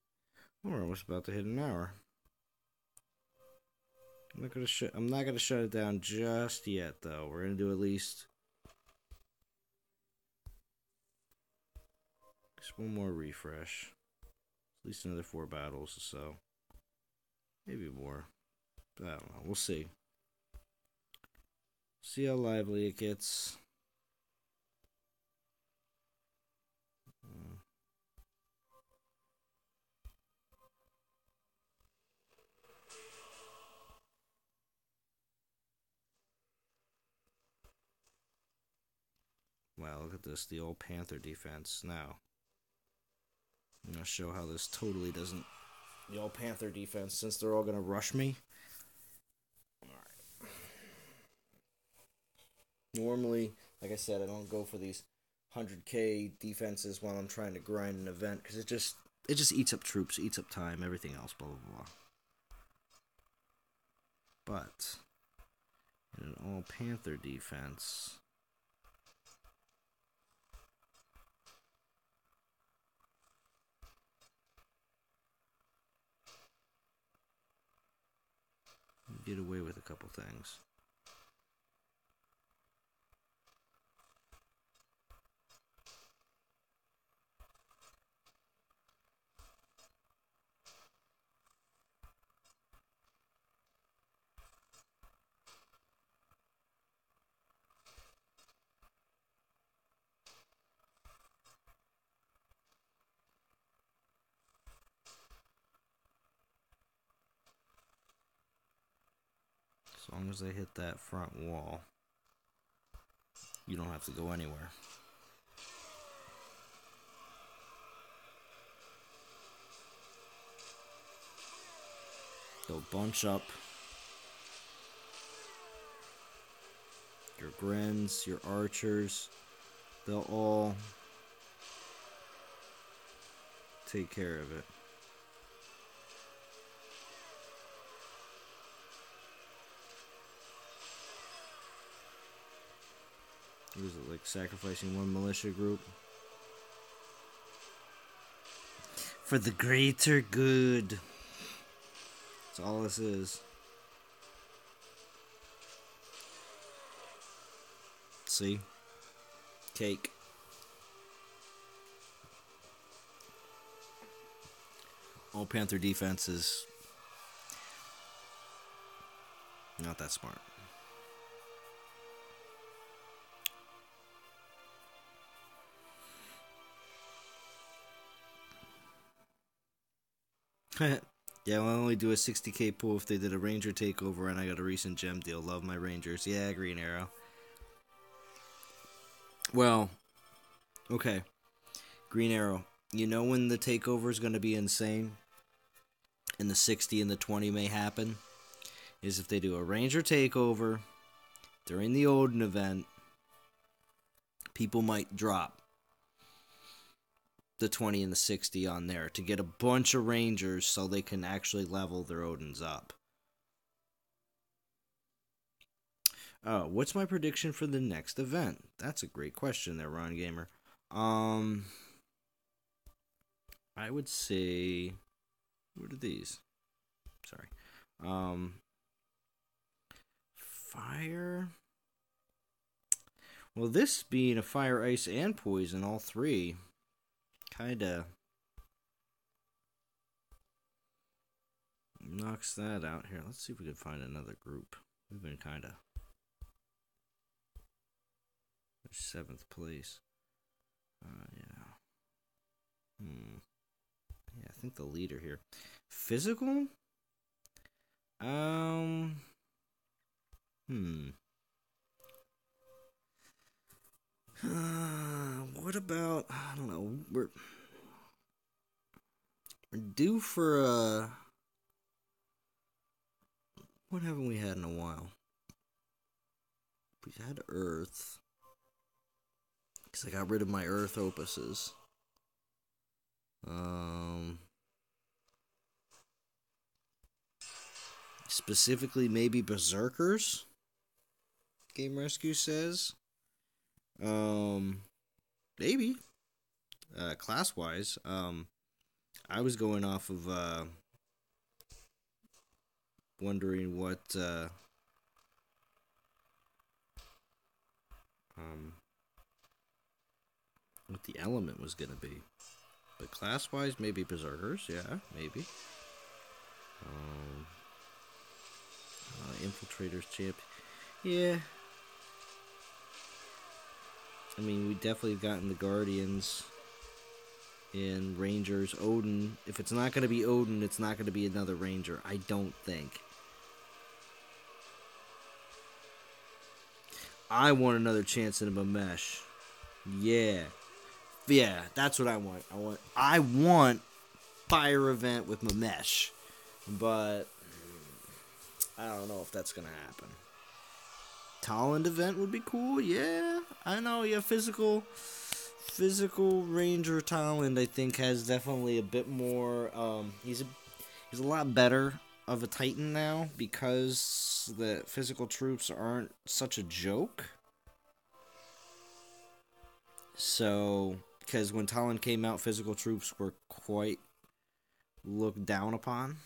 Speaker 1: We're almost about to hit an hour. I'm not gonna shut it down just yet, though. We're gonna do at least just one more refresh. At least another 4 battles or so. Maybe more. I don't know. We'll see. See how lively it gets. Wow, look at this. The old Panther defense. Now, I'm going to show how this totally doesn't... The old Panther defense, since they're all going to rush me. Alright. Normally, like I said, I don't go for these 100k defenses while I'm trying to grind an event, because it just eats up troops, eats up time, everything else, blah, blah, blah. But in an all Panther defense, you get away with a couple things. As long as they hit that front wall, you don't have to go anywhere. They'll bunch up. Your Grins, your archers, they'll all take care of it. What is it, like sacrificing one militia group? For the greater good. That's all this is. See? Cake. All Panther defense is not that smart. Yeah, I'll only do a 60k pool if they did a Ranger takeover and I got a recent gem deal. Love my Rangers. Yeah, Green Arrow. Well, okay. Green Arrow. You know when the takeover is going to be insane? And the 60 and the 20 may happen? Is if they do a Ranger takeover during the Odin event, people might drop the 20 and the 60 on there to get a bunch of Rangers so they can actually level their Odins up. What's my prediction for the next event? That's a great question there, Ron Gamer. I would say... What are these? Sorry. Fire... Well, this being a fire, ice, and poison, all three... Kinda knocks that out here. Let's see if we can find another group. We've been kinda 7th place. Yeah. Yeah, I think the leader here. Physical? What about, I don't know, we're due for what haven't we had in a while? We've had Earth, because I got rid of my Earth opuses. Specifically maybe Berserkers, Game Rescue says. Maybe. Class-wise, I was going off of, wondering what the element was gonna be. But class-wise, maybe Berserkers, yeah, maybe. Infiltrators champ. Yeah. I mean, we definitely have gotten the Guardians in Rangers. Odin. If it's not going to be Odin, it's not going to be another Ranger. I don't think. I want another chance in a Mamesh. Yeah. Yeah, that's what I want. I want fire event with Mamesh. But I don't know if that's gonna happen. Talent event would be cool, yeah. I know, yeah, physical ranger Talent I think has definitely a bit more he's a lot better of a Titan now because the physical troops aren't such a joke. So, because when Talon came out, physical troops were quite looked down upon.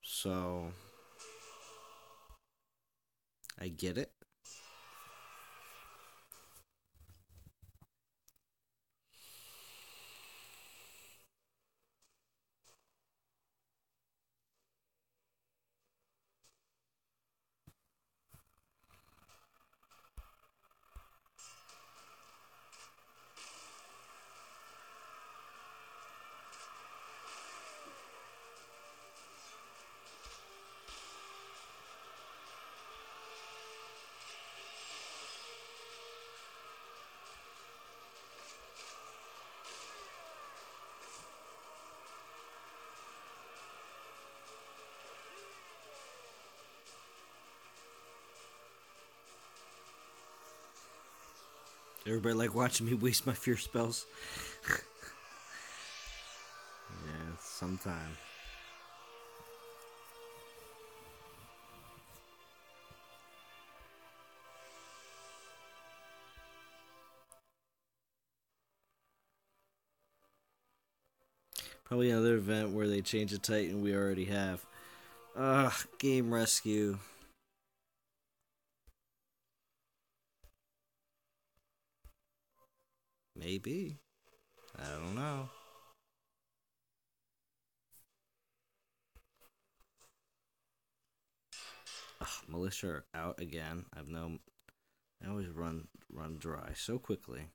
Speaker 1: So, I get it. Everybody like watching me waste my fear spells. Yeah, sometime. Probably another event where they change a Titan we already have. Ugh, game rescue. Maybe. I don't know. Ugh, militia are out again. I always run dry so quickly.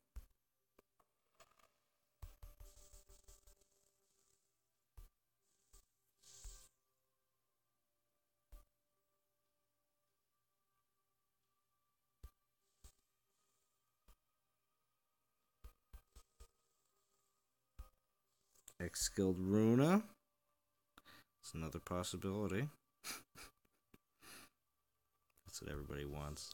Speaker 1: X-skilled Runa. It's another possibility. That's what everybody wants.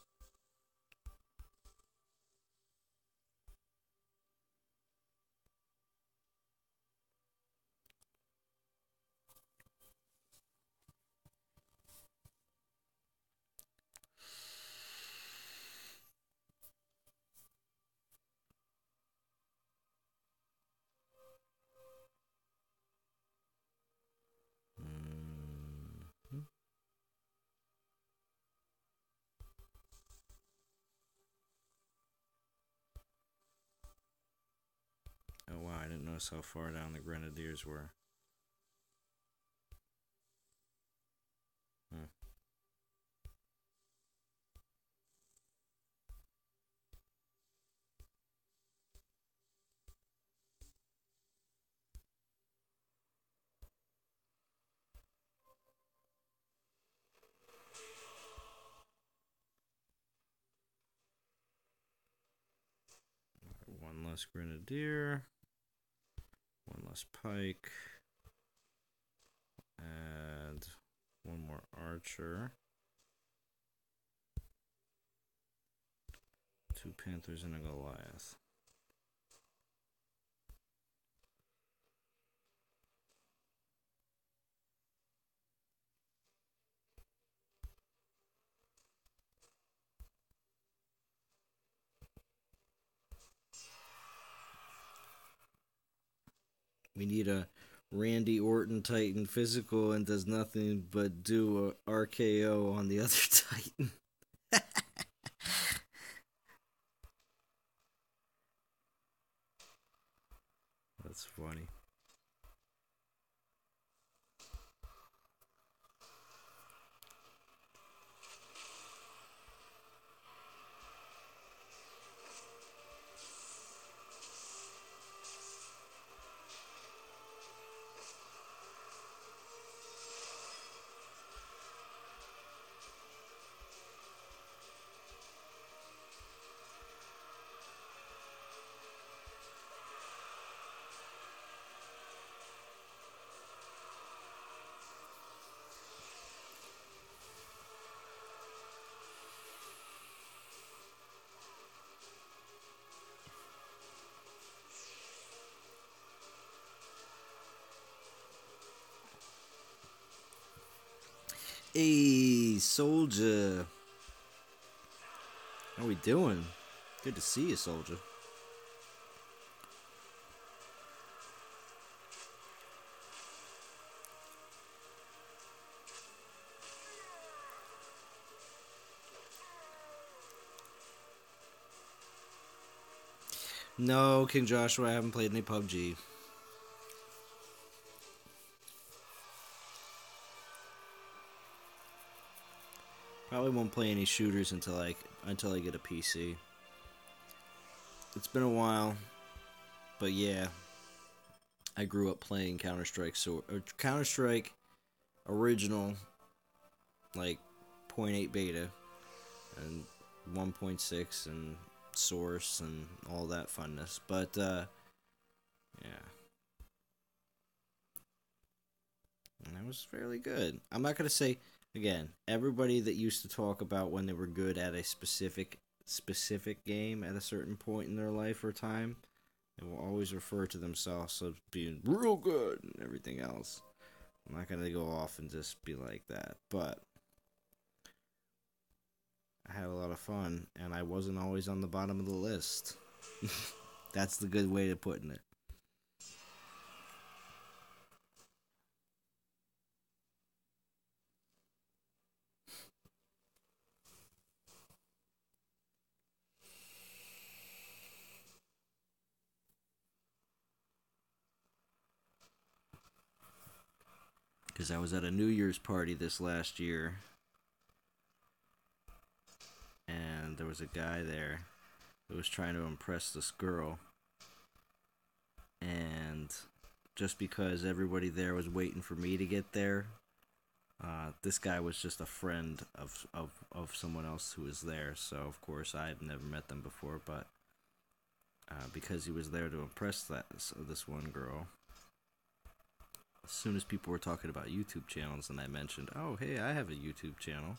Speaker 1: Mm-hmm. Oh wow, I didn't notice how far down the Grenadiers were. Hmm. One less Grenadier. One less Pike. Add one more Archer. 2 Panthers and a Goliath. We need a Randy Orton Titan physical and does nothing but do a RKO on the other Titan. That's funny. Hey, soldier. How we doing? Good to see you, soldier. No, King Joshua, I haven't played any PUBG. Probably won't play any shooters until I get a PC. It's been a while, but yeah, I grew up playing Counter Strike original, like point .8 beta and 1.6 and source and all that funness. But yeah, and that was fairly good. I'm not gonna say again. Everybody that used to talk about when they were good at a specific game at a certain point in their life or time, they will always refer to themselves as being real good and everything else. I'm not gonna go off and just be like that, but I had a lot of fun, and I wasn't always on the bottom of the list. That's the good way of putting it. Because I was at a New Year's party this last year, and there was a guy there who was trying to impress this girl, and just because everybody there was waiting for me to get there, this guy was just a friend of someone else who was there. So of course I had never met them before, but because he was there to impress this one girl, as soon as people were talking about YouTube channels and I mentioned, oh hey, I have a YouTube channel.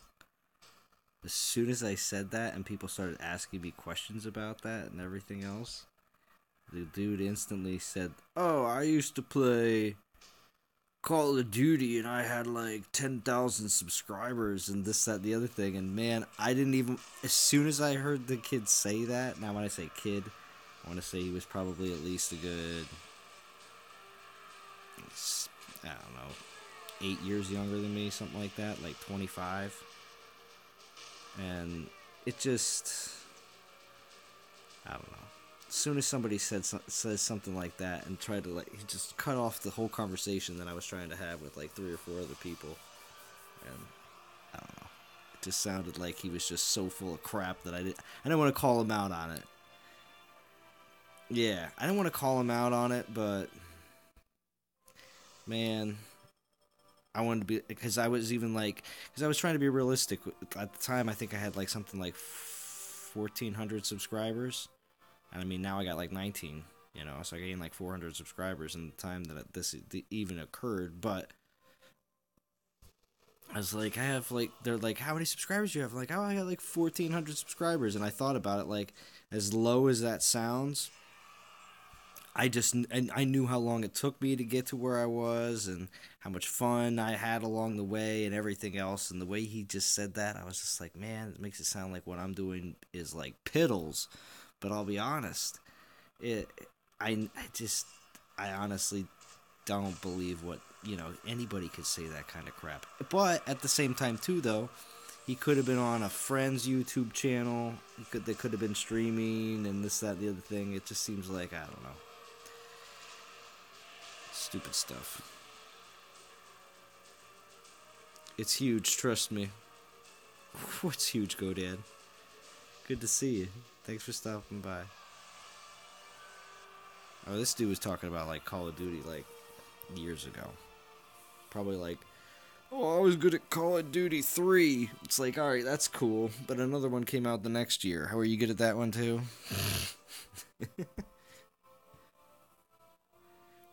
Speaker 1: As soon as I said that and people started asking me questions about that and everything else, the dude instantly said, oh, I used to play Call of Duty and I had like 10,000 subscribers and this, that, and the other thing. And man, I didn't even, as soon as I heard the kid say that, now when I say kid, I want to say he was probably at least a good, I don't know, 8 years younger than me, something like that, like 25. And it just, I don't know. As soon as somebody says something like that and tried to he just cut off the whole conversation that I was trying to have with like 3 or 4 other people, and I don't know. It just sounded like he was just so full of crap that I didn't want to call him out on it. Yeah, I didn't want to call him out on it, but man, I wanted to be, because I was even like, because I was trying to be realistic at the time. I think I had like something like 1,400 subscribers. And I mean, now I got like 19, so I gained like 400 subscribers in the time that this even occurred. But I was like, I have like, they're like, how many subscribers do you have? I'm like, oh, I got like 1,400 subscribers. And I thought about it, like, as low as that sounds, I knew how long it took me to get to where I was and how much fun I had along the way and everything else. And the way he just said that, I was just like, man, it makes it sound like what I'm doing is like piddles. But I'll be honest, it I honestly don't believe what anybody could say that kind of crap. But at the same time too, though, he could have been on a friend's YouTube channel. They could have been streaming and this, that, and the other thing. It just seems like, I don't know, stupid stuff. It's huge, trust me. What's huge, GoDad? Good to see you. Thanks for stopping by. Oh, this dude was talking about like Call of Duty like years ago. Probably like, oh, I was good at Call of Duty 3. It's like, alright, that's cool. But another one came out the next year. How are you good at that one too?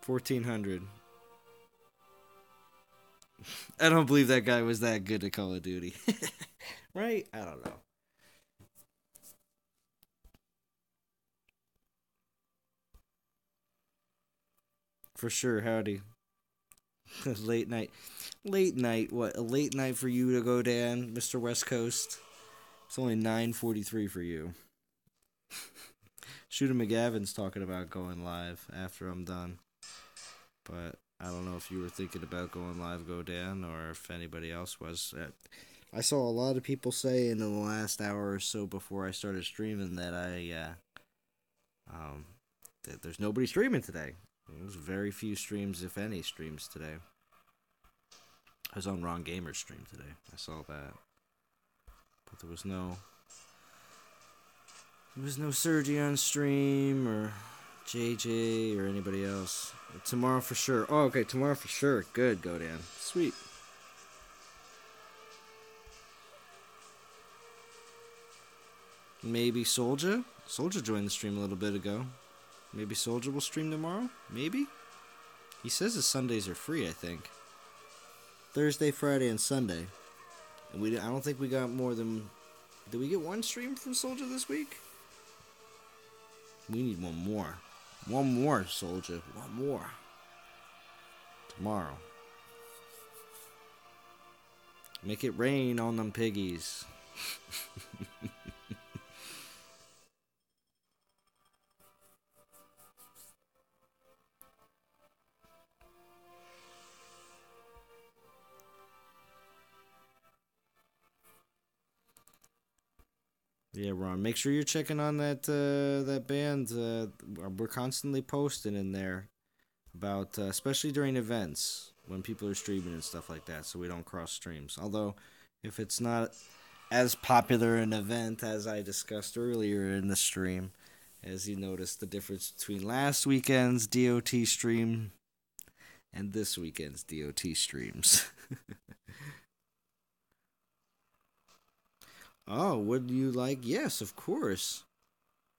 Speaker 1: 1,400. I don't believe that guy was that good at Call of Duty. Right? I don't know. For sure, howdy. Late night. Late night. What? A late night for you to go, Dan, Mr. West Coast? It's only 9:43 for you. Shooter McGavin's talking about going live after I'm done. But I don't know if you were thinking about going live, go Dan, or if anybody else was. I saw a lot of people say in the last hour or so before I started streaming that that there's nobody streaming today. There's very few streams, if any, streams today. I was on Ron Gamer's stream today. I saw that, but there was no Sergi on stream or JJ or anybody else. Tomorrow for sure. Oh, okay, tomorrow for sure. Good, go Dan. Sweet. Maybe Soldier. Soldier joined the stream a little bit ago. Maybe Soldier will stream tomorrow? Maybe? He says his Sundays are free, I think. Thursday, Friday, and Sunday. And I don't think we got more than... Did we get one stream from Soldier this week? We need one more. One more, Soldier. One more. Tomorrow. Make it rain on them piggies. Yeah, Ron. Make sure you're checking on that band. We're constantly posting in there about, especially during events when people are streaming and stuff like that, so we don't cross streams. Although, if it's not as popular an event as I discussed earlier in the stream, as you noticed the difference between last weekend's DOT stream and this weekend's DOT streams. Oh, would you like? Yes, of course.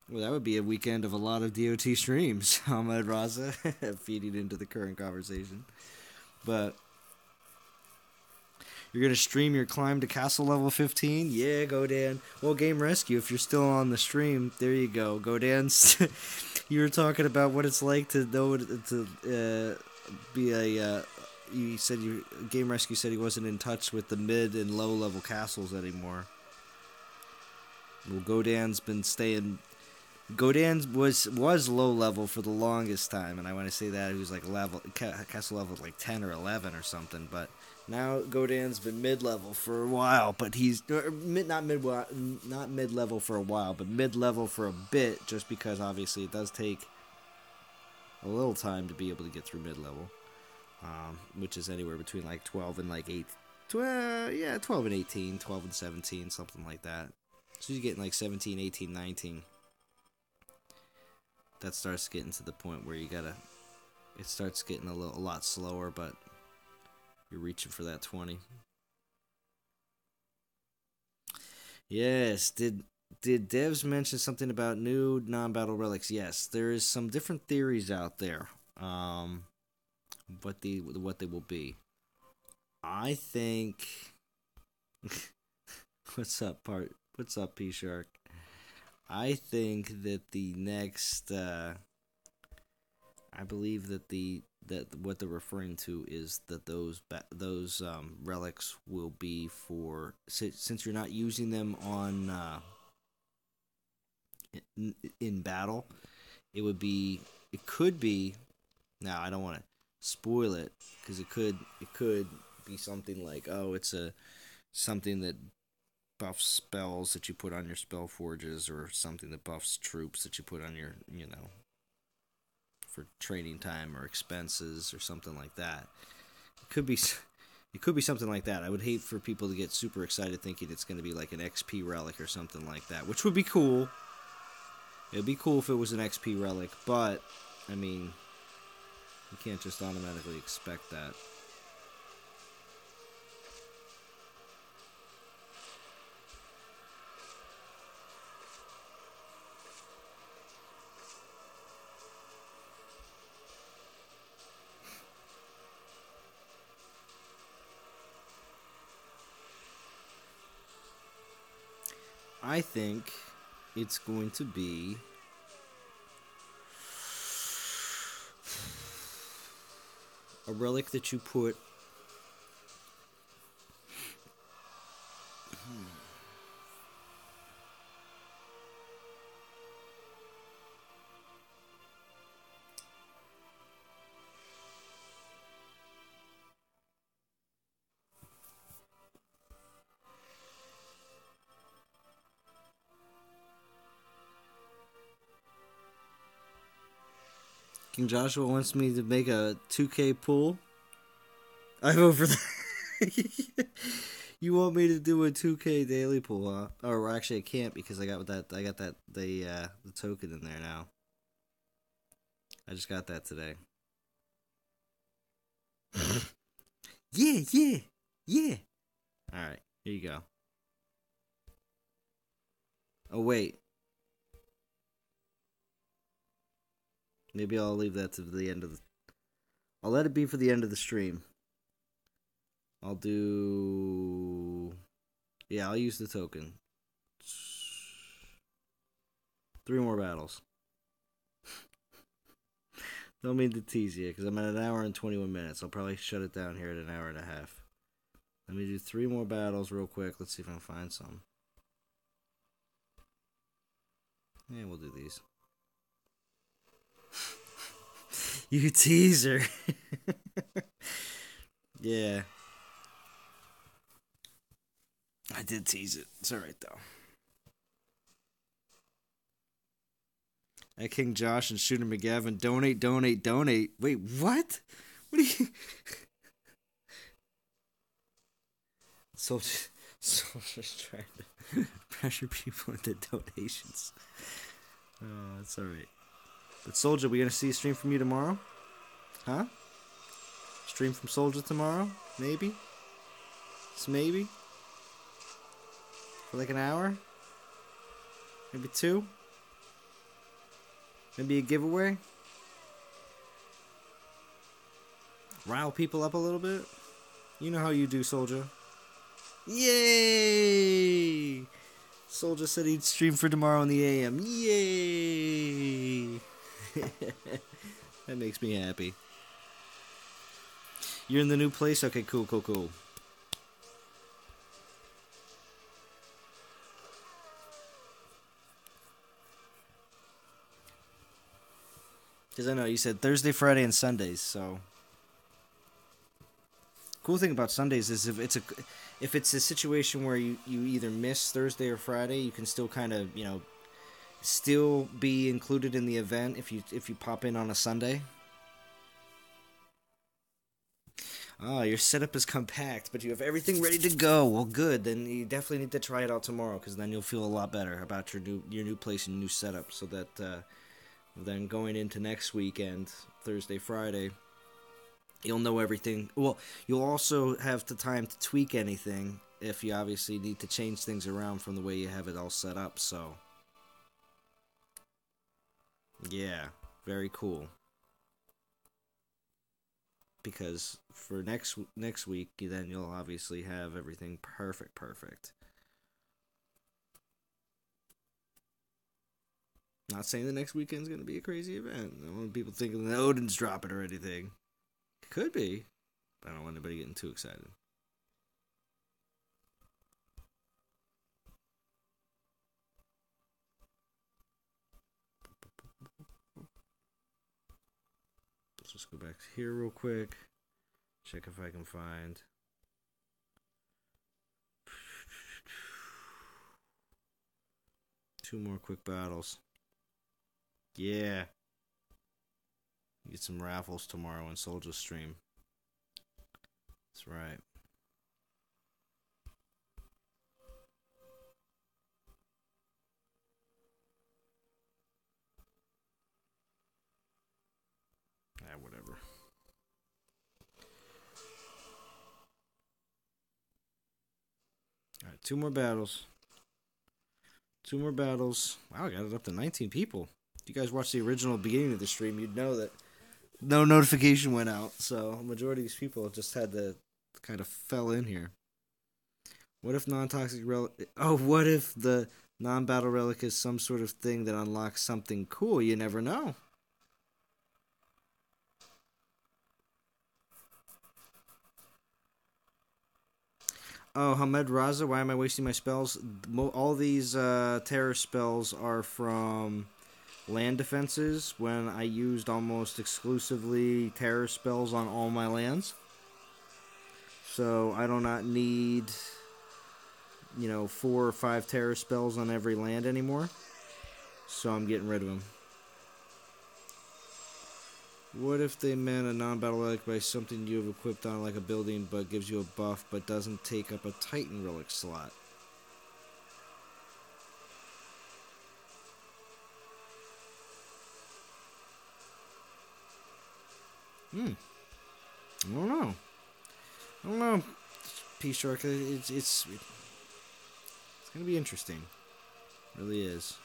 Speaker 1: Well, that would be a weekend of a lot of DOT streams, Ahmed Raza, feeding into the current conversation. But you're going to stream your climb to castle level 15? Yeah, go Dan. Well, Game Rescue, if you're still on the stream, there you go. Go Dan. You were talking about what it's like to know to be a... you said Game Rescue said he wasn't in touch with the mid and low level castles anymore. Well, Godan's been staying. Godan was low level for the longest time, and I want to say that he was like castle level like 10 or 11 or something. But now Godan's been mid level for a while, but he's not mid level for a while, but mid level for a bit, just because obviously it does take a little time to be able to get through mid level, which is anywhere between like 12 and like 12 and 18, 12 and 17, something like that. So you're getting like 17, 18, 19. That starts getting to the point where it starts getting a lot slower, but you're reaching for that 20. Yes, did Devs mention something about new non-battle relics? Yes, there is some different theories out there. What they will be. I think What's up, P Shark? I think that the next, I believe that what they're referring to is that those relics will be for, since you're not using them on in battle, it could be. Now I don't want to spoil it because it could be something like, oh, it's something that buffs spells that you put on your spell forges, or something that buffs troops that you put on your, for training time or expenses or something like that. It could be something like that. I would hate for people to get super excited thinking it's going to be like an XP relic or something like that, which would be cool. It'd be cool if it was an XP relic, but I mean, you can't just automatically expect that. I think it's going to be A relic that you put... King Joshua wants me to make a 2K pool. I vote for that. You want me to do a 2K daily pool, huh? Or actually, I can't because I got the token in there now. I just got that today. Yeah. All right, here you go. Oh wait. Maybe I'll leave that to the end of the... I'll let it be for the end of the stream. I'll do... Yeah, I'll use the token. 3 more battles. Don't mean to tease you, because I'm at 1 hour and 21 minutes. I'll probably shut it down here at 1 hour and a half. Let me do 3 more battles real quick. Let's see if I can find some. Yeah, we'll do these. You teaser. Yeah. I did tease it. It's alright, though. At King Josh and Shooter McGavin, donate. Wait, what? What are you... Soldiers trying to pressure people into donations. Oh, that's alright. But Soldier, we gonna see a stream from you tomorrow? Huh? Stream from Soldier tomorrow? Maybe? Just maybe? For like an hour? Maybe 2? Maybe a giveaway? Rile people up a little bit? You know how you do, Soldier. Yay! Soldier said he'd stream for tomorrow in the AM. Yay! That makes me happy. You're in the new place? Okay, cool. Because I know you said Thursday, Friday, and Sundays, so... Cool thing about Sundays is if it's a situation where you either miss Thursday or Friday, you can still kind of, still be included in the event if you pop in on a Sunday. Ah, your setup is compact, but you have everything ready to go. Well, good. Then you definitely need to try it out tomorrow, because then you'll feel a lot better about your new place and new setup. So that then going into next weekend, Thursday, Friday, you'll know everything. Well, you'll also have the time to tweak anything if you obviously need to change things around from the way you have it all set up. So, yeah, very cool. Because for next week, then you'll obviously have everything perfect. Not saying the next weekend's going to be a crazy event. I don't want people thinking that Odin's dropping or anything. It could be. I don't want anybody getting too excited. Let's just go back here real quick. Check if I can find... Two more quick battles. Yeah. Get some raffles tomorrow on Soldier Stream. That's right. Whatever. Alright, 2 more battles. 2 more battles. Wow, I got it up to 19 people. If you guys watched the original beginning of the stream, you'd know that no notification went out. So, a majority of these people just had to kind of fell in here. What if non-toxic relic... Oh, what if the non-battle relic is some sort of thing that unlocks something cool? You never know. Oh, Hamed Raza, why am I wasting my spells? All these terror spells are from land defenses when I used almost exclusively terror spells on all my lands. So I do not need, 4 or 5 terror spells on every land anymore. So I'm getting rid of them. What if they meant a non-battle relic by something you have equipped on like a building but gives you a buff but doesn't take up a Titan relic slot? I don't know. I don't know. P-Shark, it's gonna be interesting. It really is.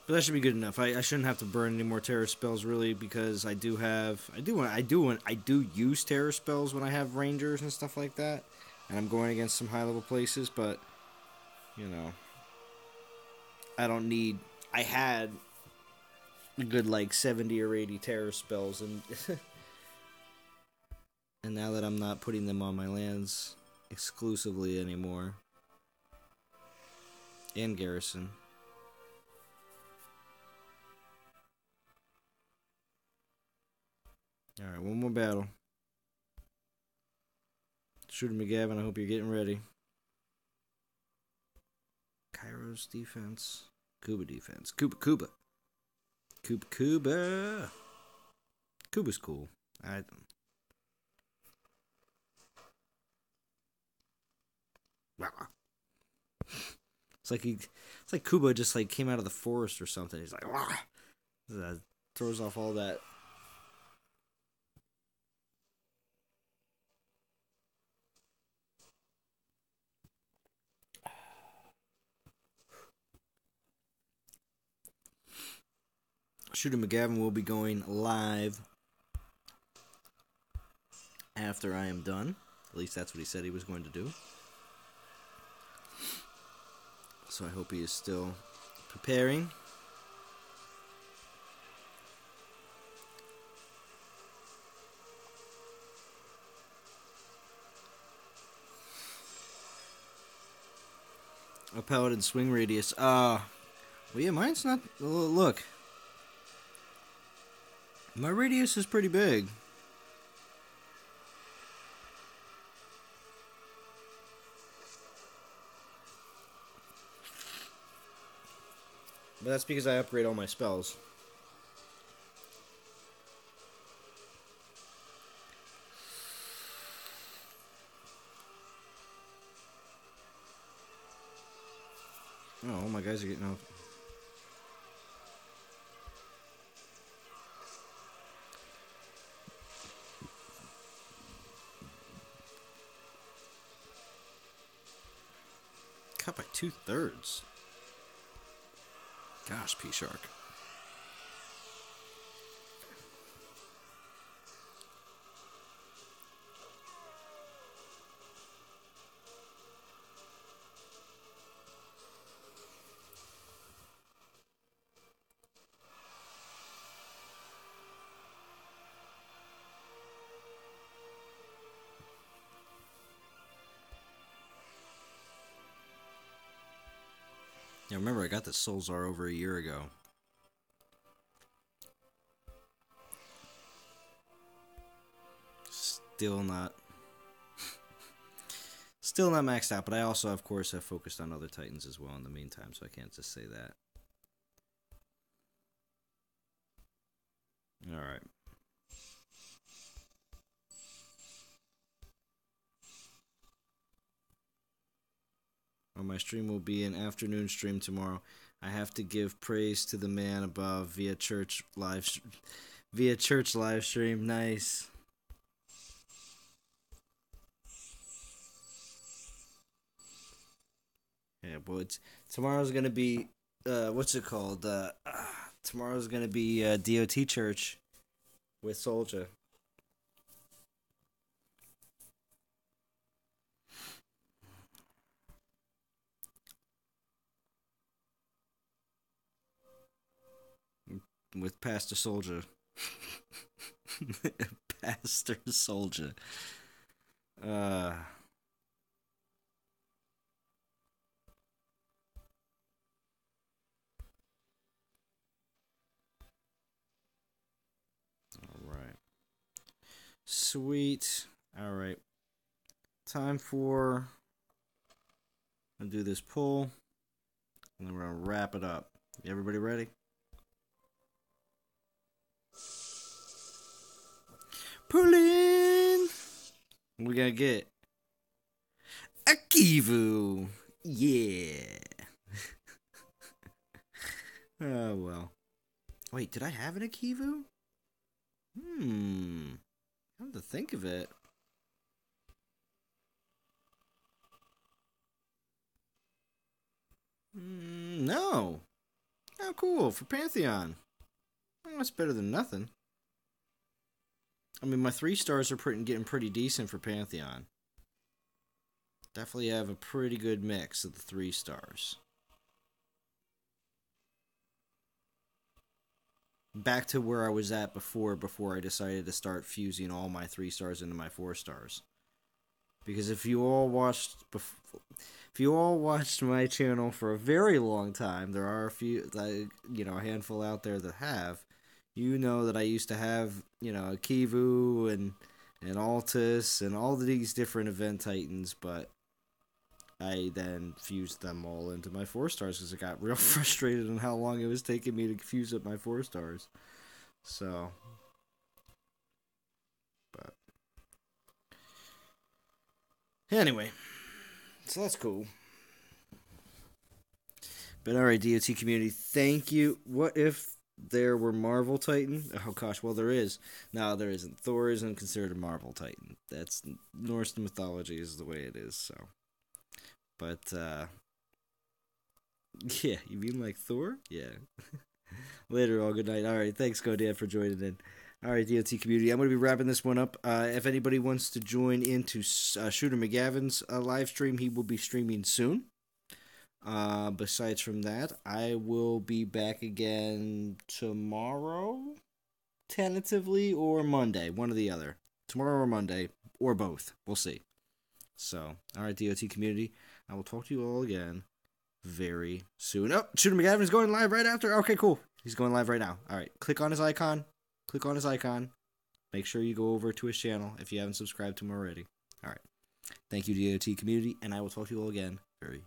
Speaker 1: But that should be good enough. I shouldn't have to burn any more terror spells really because I do use terror spells when I have rangers and stuff like that, and I'm going against some high level places. But I don't need. I had a good like 70 or 80 terror spells, and and now that I'm not putting them on my lands exclusively anymore, and garrison. Alright, one more battle. Shooter McGavin, I hope you're getting ready. Kairos defense. Kuba defense. Kuba. Kuba's cool. It's like Kuba just like came out of the forest or something. He's like, throws off all that. Shooter McGavin will be going live after I am done. At least that's what he said he was going to do. So I hope he is still preparing. A paladin swing radius. Well, yeah, mine's not. Look. My radius is pretty big. But that's because I upgrade all my spells. Oh, all my guys are getting out. Cut by 2/3. Gosh, P-Shark. Yeah, remember I got the Soul Czar over a year ago. Still not maxed out, but I also, of course, have focused on other Titans as well in the meantime, so I can't just say that. Alright. Well, my stream will be an afternoon stream tomorrow. I have to give praise to the man above via church live stream. Nice. Yeah, well, tomorrow's gonna be what's it called? Tomorrow's gonna be DOT church with Soldier.
Speaker 2: with Pastor Soldier. Pastor Soldier. All right. Sweet. All right. Time for. I'm gonna do this pull, and then we're gonna wrap it up. Everybody ready? Pull in. What we gonna get? A Kivu. Yeah. Oh well. Wait, did I have an Akivu? Come to think of it. No. Oh, cool. For Pantheon. Oh, that's better than nothing. I mean, my 3 stars are getting pretty decent for Pantheon. Definitely have a pretty good mix of the 3 stars. Back to where I was at before I decided to start fusing all my 3 stars into my 4 stars. Because if you all watched my channel for a very long time, there are a handful out there that have. You know that I used to have, a Kivu and Altus and all of these different event titans, but I then fused them all into my 4 stars because I got real frustrated on how long it was taking me to fuse up my 4 stars. So, but anyway, so that's cool. But alright, DOT community, thank you. What if there were Marvel Titan? Oh gosh, well there is. No, there isn't. Thor isn't considered a Marvel Titan. That's Norse mythology is the way it is, so. But, yeah, you mean like Thor? Yeah. Later, all good night. Alright, thanks, GoDad, for joining in. Alright, DOT community, I'm going to be wrapping this one up. If anybody wants to join into Shooter McGavin's live stream, he will be streaming soon. Besides from that, I will be back again tomorrow, tentatively, or Monday, one or the other. Tomorrow or Monday, or both. We'll see. So, alright, DOT community, I will talk to you all again very soon. Oh, Shooter McGavin is going live right after. Okay, cool. He's going live right now. Alright, click on his icon. Click on his icon. Make sure you go over to his channel if you haven't subscribed to him already. Alright. Thank you, DOT community, and I will talk to you all again very